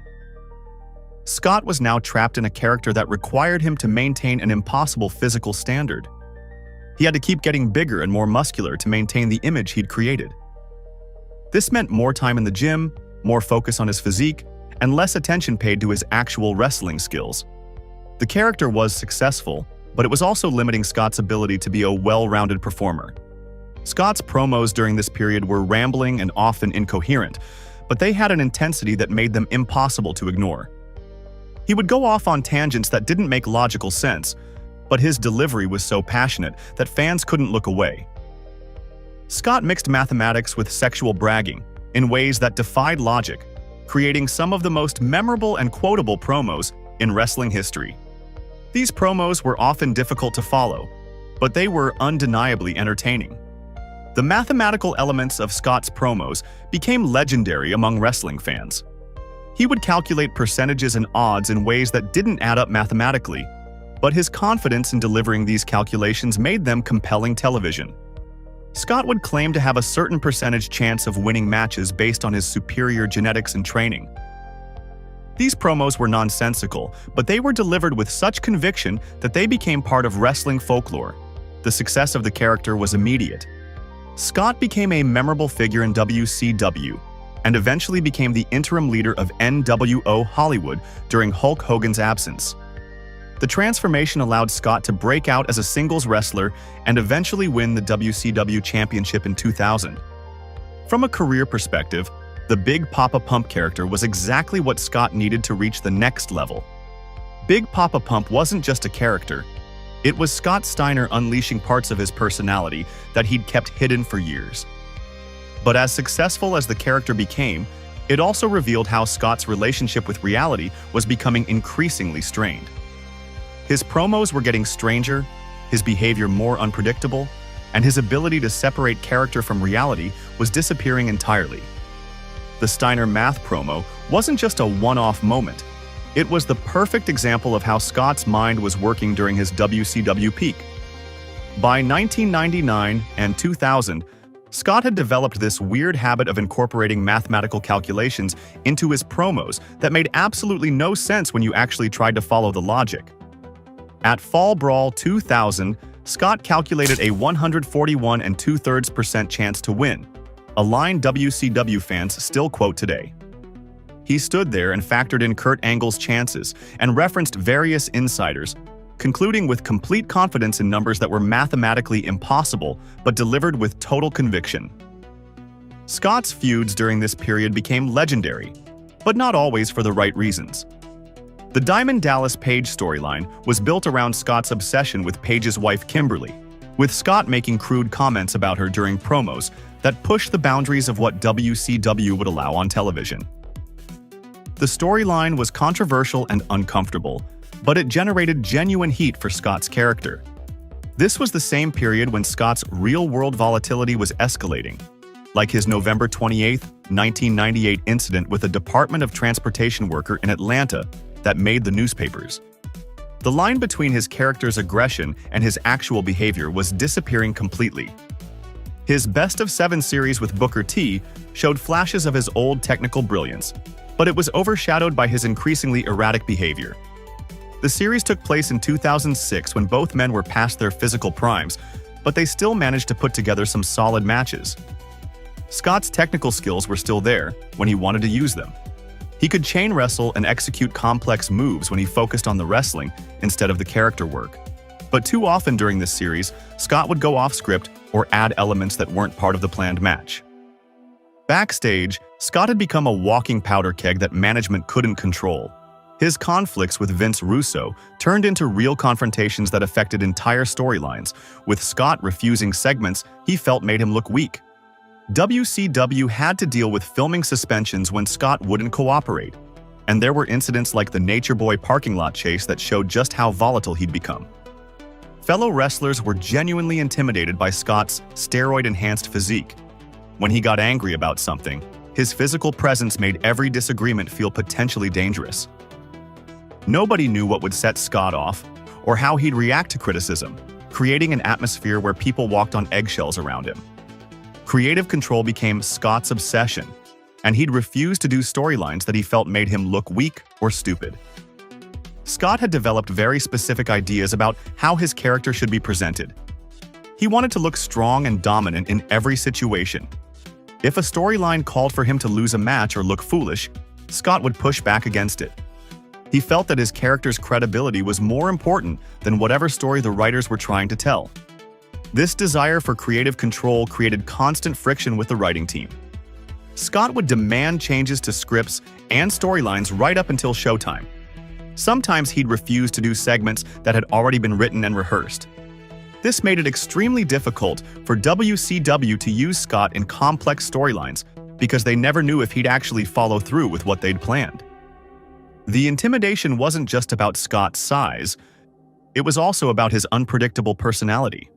Scott was now trapped in a character that required him to maintain an impossible physical standard. He had to keep getting bigger and more muscular to maintain the image he'd created. This meant more time in the gym, more focus on his physique, and less attention paid to his actual wrestling skills. The character was successful, but it was also limiting Scott's ability to be a well-rounded performer. Scott's promos during this period were rambling and often incoherent, but they had an intensity that made them impossible to ignore. He would go off on tangents that didn't make logical sense, but his delivery was so passionate that fans couldn't look away. Scott mixed mathematics with sexual bragging in ways that defied logic, creating some of the most memorable and quotable promos in wrestling history. These promos were often difficult to follow, but they were undeniably entertaining. The mathematical elements of Scott's promos became legendary among wrestling fans. He would calculate percentages and odds in ways that didn't add up mathematically, but his confidence in delivering these calculations made them compelling television. Scott would claim to have a certain percentage chance of winning matches based on his superior genetics and training. These promos were nonsensical, but they were delivered with such conviction that they became part of wrestling folklore. The success of the character was immediate. Scott became a memorable figure in WCW and eventually became the interim leader of NWO Hollywood during Hulk Hogan's absence. The transformation allowed Scott to break out as a singles wrestler and eventually win the WCW Championship in 2000. From a career perspective, the Big Poppa Pump character was exactly what Scott needed to reach the next level. Big Poppa Pump wasn't just a character. It was Scott Steiner unleashing parts of his personality that he'd kept hidden for years. But as successful as the character became, it also revealed how Scott's relationship with reality was becoming increasingly strained. His promos were getting stranger, his behavior more unpredictable, and his ability to separate character from reality was disappearing entirely. The Steiner math promo wasn't just a one-off moment. It was the perfect example of how Scott's mind was working during his WCW peak. By 1999 and 2000, Scott had developed this weird habit of incorporating mathematical calculations into his promos that made absolutely no sense when you actually tried to follow the logic. At Fall Brawl 2000, Scott calculated a 141 2/3% chance to win, a line WCW fans still quote today. He stood there and factored in Kurt Angle's chances and referenced various insiders, concluding with complete confidence in numbers that were mathematically impossible but delivered with total conviction. Scott's feuds during this period became legendary, but not always for the right reasons. The Diamond Dallas Page storyline was built around Scott's obsession with Page's wife Kimberly, with Scott making crude comments about her during promos that pushed the boundaries of what WCW would allow on television. The storyline was controversial and uncomfortable, but it generated genuine heat for Scott's character. This was the same period when Scott's real-world volatility was escalating, like his November 28, 1998 incident with a Department of Transportation worker in Atlanta that made the newspapers. The line between his character's aggression and his actual behavior was disappearing completely. His Best of 7 series with Booker T showed flashes of his old technical brilliance, but it was overshadowed by his increasingly erratic behavior. The series took place in 2006 when both men were past their physical primes, but they still managed to put together some solid matches. Scott's technical skills were still there when he wanted to use them. He could chain wrestle and execute complex moves when he focused on the wrestling instead of the character work. But too often during this series, Scott would go off script or add elements that weren't part of the planned match. Backstage, Scott had become a walking powder keg that management couldn't control. His conflicts with Vince Russo turned into real confrontations that affected entire storylines, with Scott refusing segments he felt made him look weak. WCW had to deal with filming suspensions when Scott wouldn't cooperate, and there were incidents like the Nature Boy parking lot chase that showed just how volatile he'd become. Fellow wrestlers were genuinely intimidated by Scott's steroid-enhanced physique. When he got angry about something, his physical presence made every disagreement feel potentially dangerous. Nobody knew what would set Scott off or how he'd react to criticism, creating an atmosphere where people walked on eggshells around him. Creative control became Scott's obsession, and he'd refuse to do storylines that he felt made him look weak or stupid. Scott had developed very specific ideas about how his character should be presented. He wanted to look strong and dominant in every situation. If a storyline called for him to lose a match or look foolish, Scott would push back against it. He felt that his character's credibility was more important than whatever story the writers were trying to tell. This desire for creative control created constant friction with the writing team. Scott would demand changes to scripts and storylines right up until showtime. Sometimes he'd refuse to do segments that had already been written and rehearsed. This made it extremely difficult for WCW to use Scott in complex storylines because they never knew if he'd actually follow through with what they'd planned. The intimidation wasn't just about Scott's size, it was also about his unpredictable personality.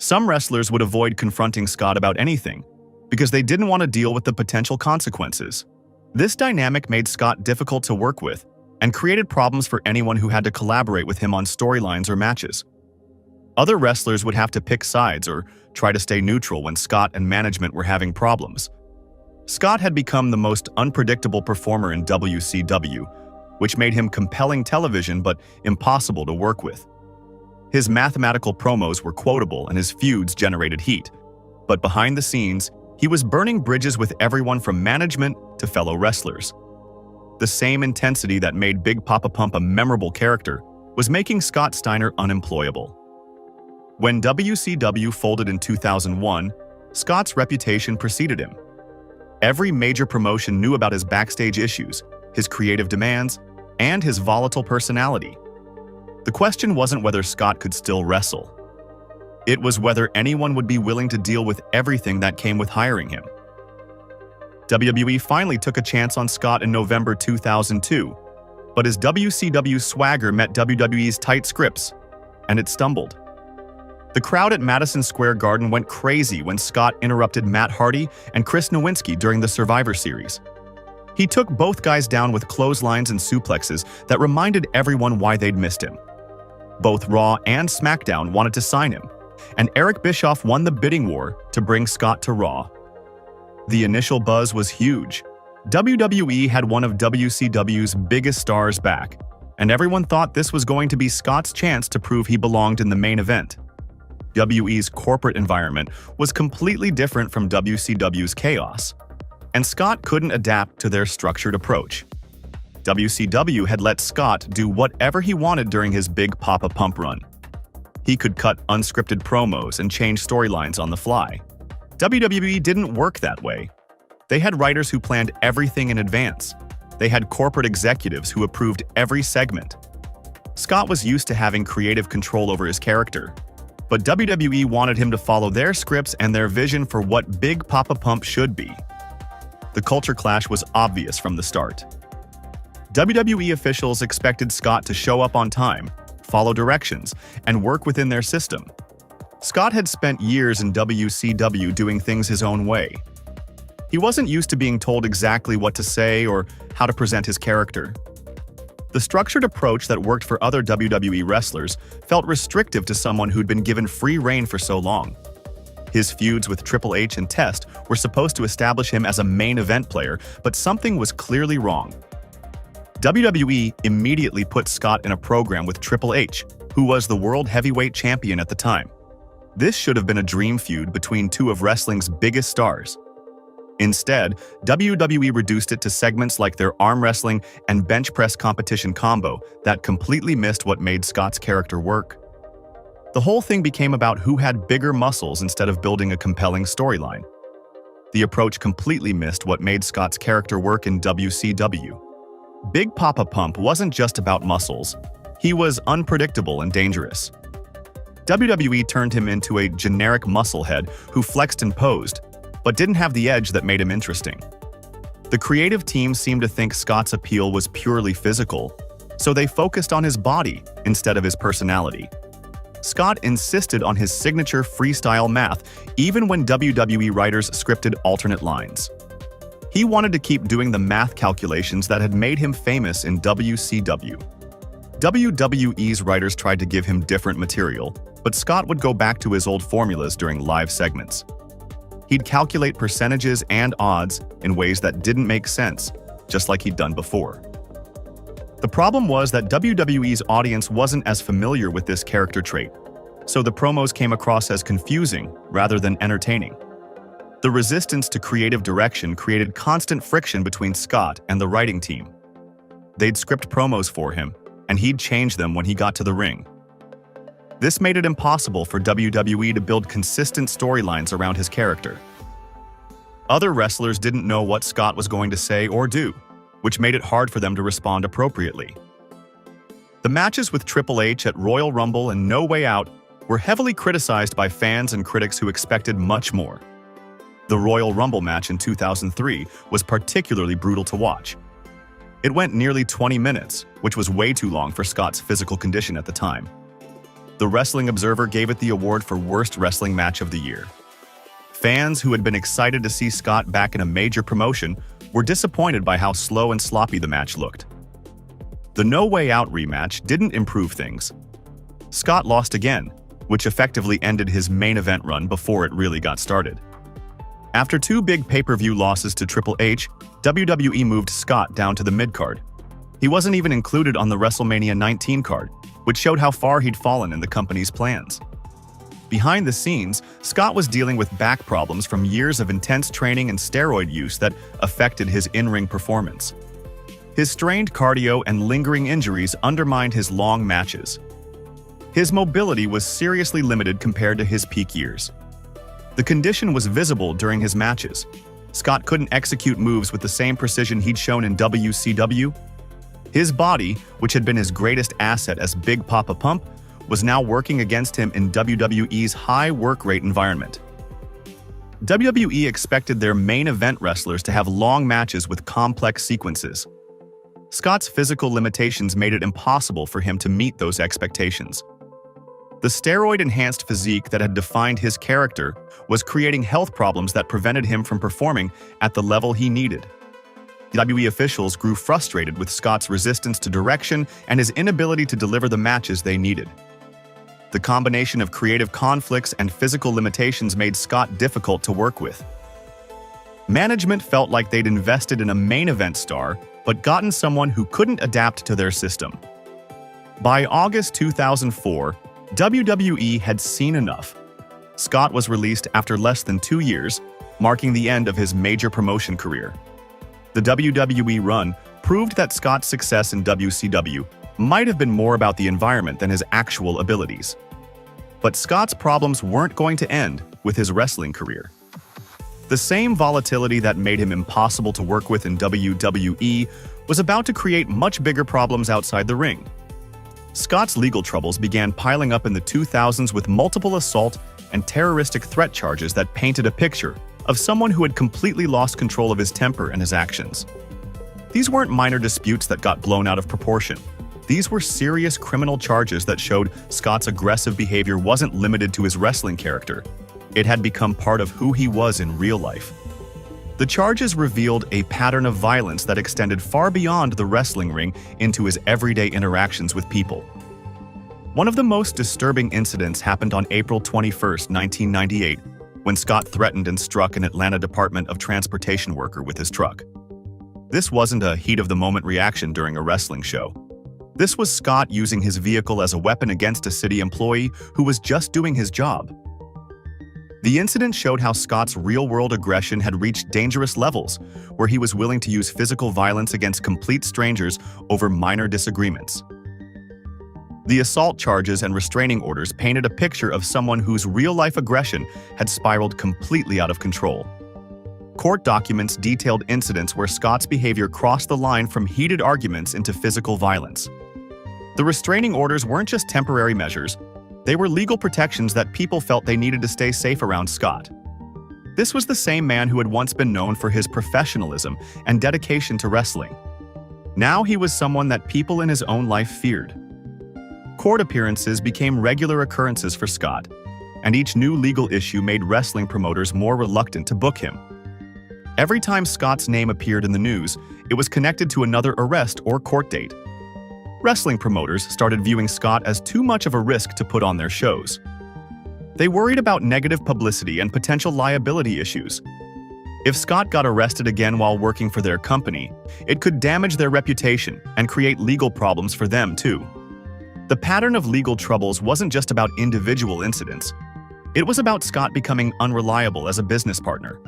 Some wrestlers would avoid confronting Scott about anything because they didn't want to deal with the potential consequences. This dynamic made Scott difficult to work with and created problems for anyone who had to collaborate with him on storylines or matches. Other wrestlers would have to pick sides or try to stay neutral when Scott and management were having problems. Scott had become the most unpredictable performer in WCW, which made him compelling television but impossible to work with. His mathematical promos were quotable and his feuds generated heat. But behind the scenes, he was burning bridges with everyone from management to fellow wrestlers. The same intensity that made Big Poppa Pump a memorable character was making Scott Steiner unemployable. When WCW folded in 2001, Scott's reputation preceded him. Every major promotion knew about his backstage issues, his creative demands, and his volatile personality. The question wasn't whether Scott could still wrestle. It was whether anyone would be willing to deal with everything that came with hiring him. WWE finally took a chance on Scott in November 2002, but his WCW swagger met WWE's tight scripts, and it stumbled. The crowd at Madison Square Garden went crazy when Scott interrupted Matt Hardy and Chris Nowinski during the Survivor Series. He took both guys down with clotheslines and suplexes that reminded everyone why they'd missed him. Both Raw and SmackDown wanted to sign him, and Eric Bischoff won the bidding war to bring Scott to Raw. The initial buzz was huge. WWE had one of WCW's biggest stars back, and everyone thought this was going to be Scott's chance to prove he belonged in the main event. WWE's corporate environment was completely different from WCW's chaos, and Scott couldn't adapt to their structured approach. WCW had let Scott do whatever he wanted during his Big Poppa Pump run. He could cut unscripted promos and change storylines on the fly. WWE didn't work that way. They had writers who planned everything in advance. they had corporate executives who approved every segment. Scott was used to having creative control over his character, but WWE wanted him to follow their scripts and their vision for what Big Poppa Pump should be. The culture clash was obvious from the start. WWE officials expected Scott to show up on time, follow directions, and work within their system. Scott had spent years in WCW doing things his own way. He wasn't used to being told exactly what to say or how to present his character. The structured approach that worked for other WWE wrestlers felt restrictive to someone who'd been given free rein for so long. His feuds with Triple H and Test were supposed to establish him as a main event player, but something was clearly wrong. WWE immediately put Scott in a program with Triple H, who was the World Heavyweight Champion at the time. This should have been a dream feud between two of wrestling's biggest stars. Instead, WWE reduced it to segments like their arm wrestling and bench press competition combo that completely missed what made Scott's character work. The whole thing became about who had bigger muscles instead of building a compelling storyline. The approach completely missed what made Scott's character work in WCW. Big Poppa Pump wasn't just about muscles. He was unpredictable and dangerous. WWE turned him into a generic musclehead who flexed and posed, but didn't have the edge that made him interesting. The creative team seemed to think Scott's appeal was purely physical, so they focused on his body instead of his personality. Scott insisted on his signature freestyle math even when WWE writers scripted alternate lines. He wanted to keep doing the math calculations that had made him famous in WCW. WWE's writers tried to give him different material, but Scott would go back to his old formulas during live segments. He'd calculate percentages and odds in ways that didn't make sense, just like he'd done before. The problem was that WWE's audience wasn't as familiar with this character trait, so the promos came across as confusing rather than entertaining. The resistance to creative direction created constant friction between Scott and the writing team. They'd script promos for him, and he'd change them when he got to the ring. This made it impossible for WWE to build consistent storylines around his character. Other wrestlers didn't know what Scott was going to say or do, which made it hard for them to respond appropriately. The matches with Triple H at Royal Rumble and No Way Out were heavily criticized by fans and critics who expected much more. The Royal Rumble match in 2003 was particularly brutal to watch. It went nearly 20 minutes, which was way too long for Scott's physical condition at the time. The Wrestling Observer gave it the award for Worst Wrestling Match of the Year. Fans who had been excited to see Scott back in a major promotion were disappointed by how slow and sloppy the match looked. The No Way Out rematch didn't improve things. Scott lost again, which effectively ended his main event run before it really got started. After two big pay-per-view losses to Triple H, WWE moved Scott down to the midcard. He wasn't even included on the WrestleMania 19 card, which showed how far he'd fallen in the company's plans. Behind the scenes, Scott was dealing with back problems from years of intense training and steroid use that affected his in-ring performance. His strained cardio and lingering injuries undermined his long matches. His mobility was seriously limited compared to his peak years. The condition was visible during his matches. Scott couldn't execute moves with the same precision he'd shown in WCW. His body, which had been his greatest asset as Big Poppa Pump, was now working against him in WWE's high work rate environment. WWE expected their main event wrestlers to have long matches with complex sequences. Scott's physical limitations made it impossible for him to meet those expectations. The steroid-enhanced physique that had defined his character was creating health problems that prevented him from performing at the level he needed. WWE officials grew frustrated with Scott's resistance to direction and his inability to deliver the matches they needed. The combination of creative conflicts and physical limitations made Scott difficult to work with. Management felt like they'd invested in a main event star, but gotten someone who couldn't adapt to their system. By August 2004, WWE had seen enough. Scott was released after less than 2 years, marking the end of his major promotion career. The WWE run proved that Scott's success in WCW might have been more about the environment than his actual abilities. But Scott's problems weren't going to end with his wrestling career. The same volatility that made him impossible to work with in WWE was about to create much bigger problems outside the ring. Scott's legal troubles began piling up in the 2000s with multiple assault and terroristic threat charges that painted a picture of someone who had completely lost control of his temper and his actions. These weren't minor disputes that got blown out of proportion. These were serious criminal charges that showed Scott's aggressive behavior wasn't limited to his wrestling character. It had become part of who he was in real life. The charges revealed a pattern of violence that extended far beyond the wrestling ring into his everyday interactions with people. One of the most disturbing incidents happened on April 21, 1998, when Scott threatened and struck an Atlanta Department of Transportation worker with his truck. This wasn't a heat-of-the-moment reaction during a wrestling show. This was Scott using his vehicle as a weapon against a city employee who was just doing his job. The incident showed how Scott's real-world aggression had reached dangerous levels, where he was willing to use physical violence against complete strangers over minor disagreements. The assault charges and restraining orders painted a picture of someone whose real-life aggression had spiraled completely out of control. Court documents detailed incidents where Scott's behavior crossed the line from heated arguments into physical violence. The restraining orders weren't just temporary measures, they were legal protections that people felt they needed to stay safe around Scott. This was the same man who had once been known for his professionalism and dedication to wrestling. Now he was someone that people in his own life feared. Court appearances became regular occurrences for Scott, and each new legal issue made wrestling promoters more reluctant to book him. Every time Scott's name appeared in the news, it was connected to another arrest or court date. Wrestling promoters started viewing Scott as too much of a risk to put on their shows. They worried about negative publicity and potential liability issues. If Scott got arrested again while working for their company, it could damage their reputation and create legal problems for them too. The pattern of legal troubles wasn't just about individual incidents. It was about Scott becoming unreliable as a business partner.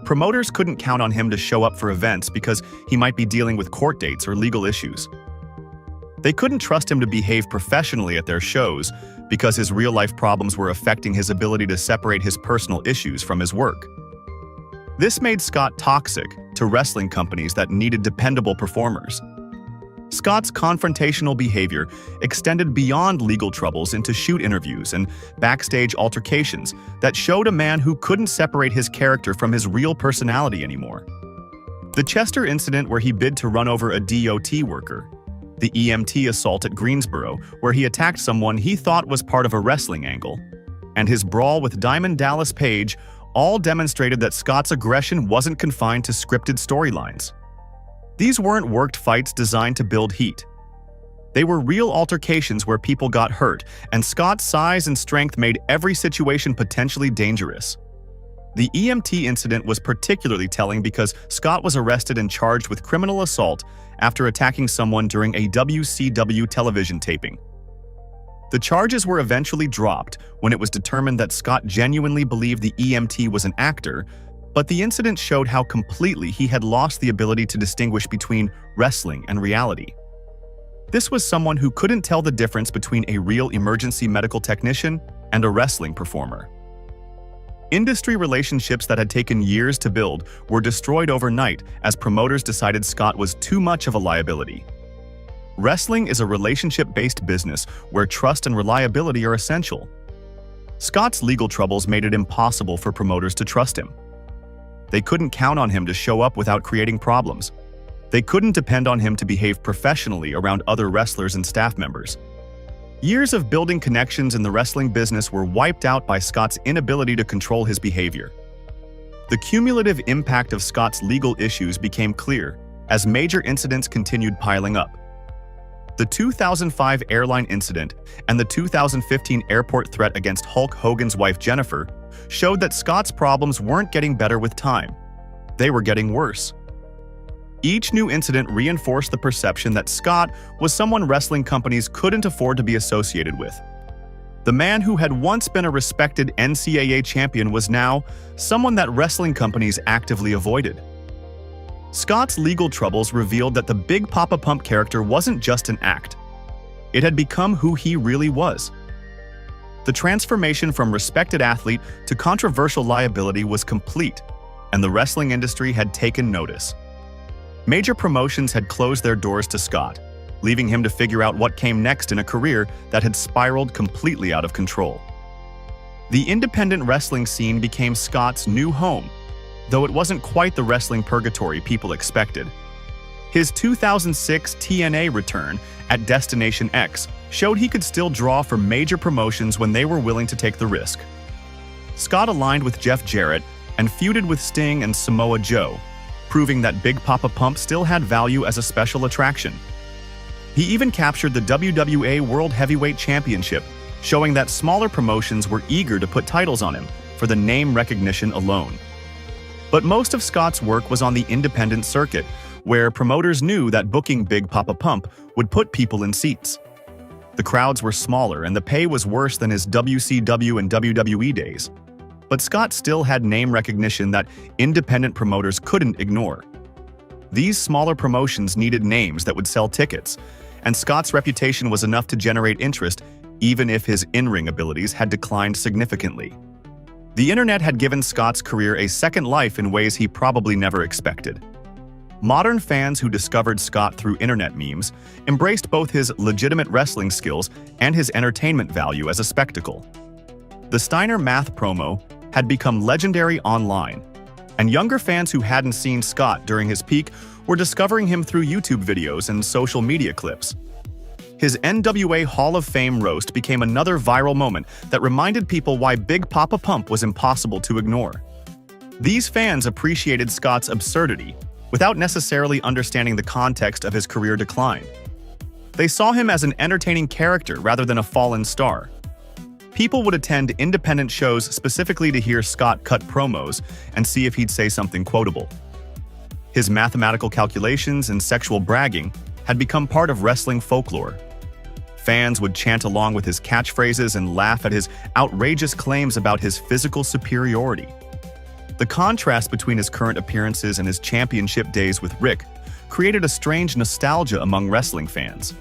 Promoters couldn't count on him to show up for events because he might be dealing with court dates or legal issues. They couldn't trust him to behave professionally at their shows because his real-life problems were affecting his ability to separate his personal issues from his work. This made Scott toxic to wrestling companies that needed dependable performers. Scott's confrontational behavior extended beyond legal troubles into shoot interviews and backstage altercations that showed a man who couldn't separate his character from his real personality anymore. The Chester incident where he bid to run over a DOT worker, the EMT assault at Greensboro where he attacked someone he thought was part of a wrestling angle, and his brawl with Diamond Dallas Page all demonstrated that Scott's aggression wasn't confined to scripted storylines. These weren't worked fights designed to build heat. They were real altercations where people got hurt, and Scott's size and strength made every situation potentially dangerous. The EMT incident was particularly telling because Scott was arrested and charged with criminal assault after attacking someone during a WCW television taping. The charges were eventually dropped when it was determined that Scott genuinely believed the EMT was an actor, but the incident showed how completely he had lost the ability to distinguish between wrestling and reality. This was someone who couldn't tell the difference between a real emergency medical technician and a wrestling performer. Industry relationships that had taken years to build were destroyed overnight as promoters decided Scott was too much of a liability. Wrestling is a relationship-based business where trust and reliability are essential. Scott's legal troubles made it impossible for promoters to trust him. They couldn't count on him to show up without creating problems. They couldn't depend on him to behave professionally around other wrestlers and staff members. Years of building connections in the wrestling business were wiped out by Scott's inability to control his behavior. The cumulative impact of Scott's legal issues became clear as major incidents continued piling up. The 2005 airline incident and the 2015 airport threat against Hulk Hogan's wife Jennifer showed that Scott's problems weren't getting better with time. They were getting worse. Each new incident reinforced the perception that Scott was someone wrestling companies couldn't afford to be associated with. The man who had once been a respected NCAA champion was now someone that wrestling companies actively avoided. Scott's legal troubles revealed that the Big Poppa Pump character wasn't just an act. It had become who he really was. The transformation from respected athlete to controversial liability was complete, and the wrestling industry had taken notice. Major promotions had closed their doors to Scott, leaving him to figure out what came next in a career that had spiraled completely out of control. The independent wrestling scene became Scott's new home, though it wasn't quite the wrestling purgatory people expected. His 2006 TNA return at Destination X showed he could still draw for major promotions when they were willing to take the risk. Scott aligned with Jeff Jarrett and feuded with Sting and Samoa Joe, proving that Big Poppa Pump still had value as a special attraction. He even captured the WWA World Heavyweight Championship, showing that smaller promotions were eager to put titles on him for the name recognition alone. But most of Scott's work was on the independent circuit, where promoters knew that booking Big Poppa Pump would put people in seats. The crowds were smaller and the pay was worse than his WCW and WWE days. But Scott still had name recognition that independent promoters couldn't ignore. These smaller promotions needed names that would sell tickets, and Scott's reputation was enough to generate interest even if his in-ring abilities had declined significantly. The internet had given Scott's career a second life in ways he probably never expected. Modern fans who discovered Scott through internet memes embraced both his legitimate wrestling skills and his entertainment value as a spectacle. The Steiner Math promo had become legendary online, and younger fans who hadn't seen Scott during his peak were discovering him through YouTube videos and social media clips. His NWA Hall of Fame roast became another viral moment that reminded people why Big Poppa Pump was impossible to ignore. These fans appreciated Scott's absurdity without necessarily understanding the context of his career decline. They saw him as an entertaining character rather than a fallen star. People would attend independent shows specifically to hear Scott cut promos and see if he'd say something quotable. His mathematical calculations and sexual bragging had become part of wrestling folklore. Fans would chant along with his catchphrases and laugh at his outrageous claims about his physical superiority. The contrast between his current appearances and his championship days with Rick created a strange nostalgia among wrestling fans.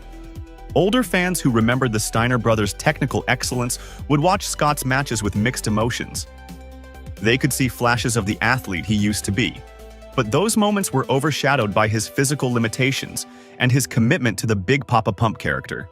Older fans who remembered the Steiner brothers' technical excellence would watch Scott's matches with mixed emotions. They could see flashes of the athlete he used to be, but those moments were overshadowed by his physical limitations and his commitment to the Big Poppa Pump character.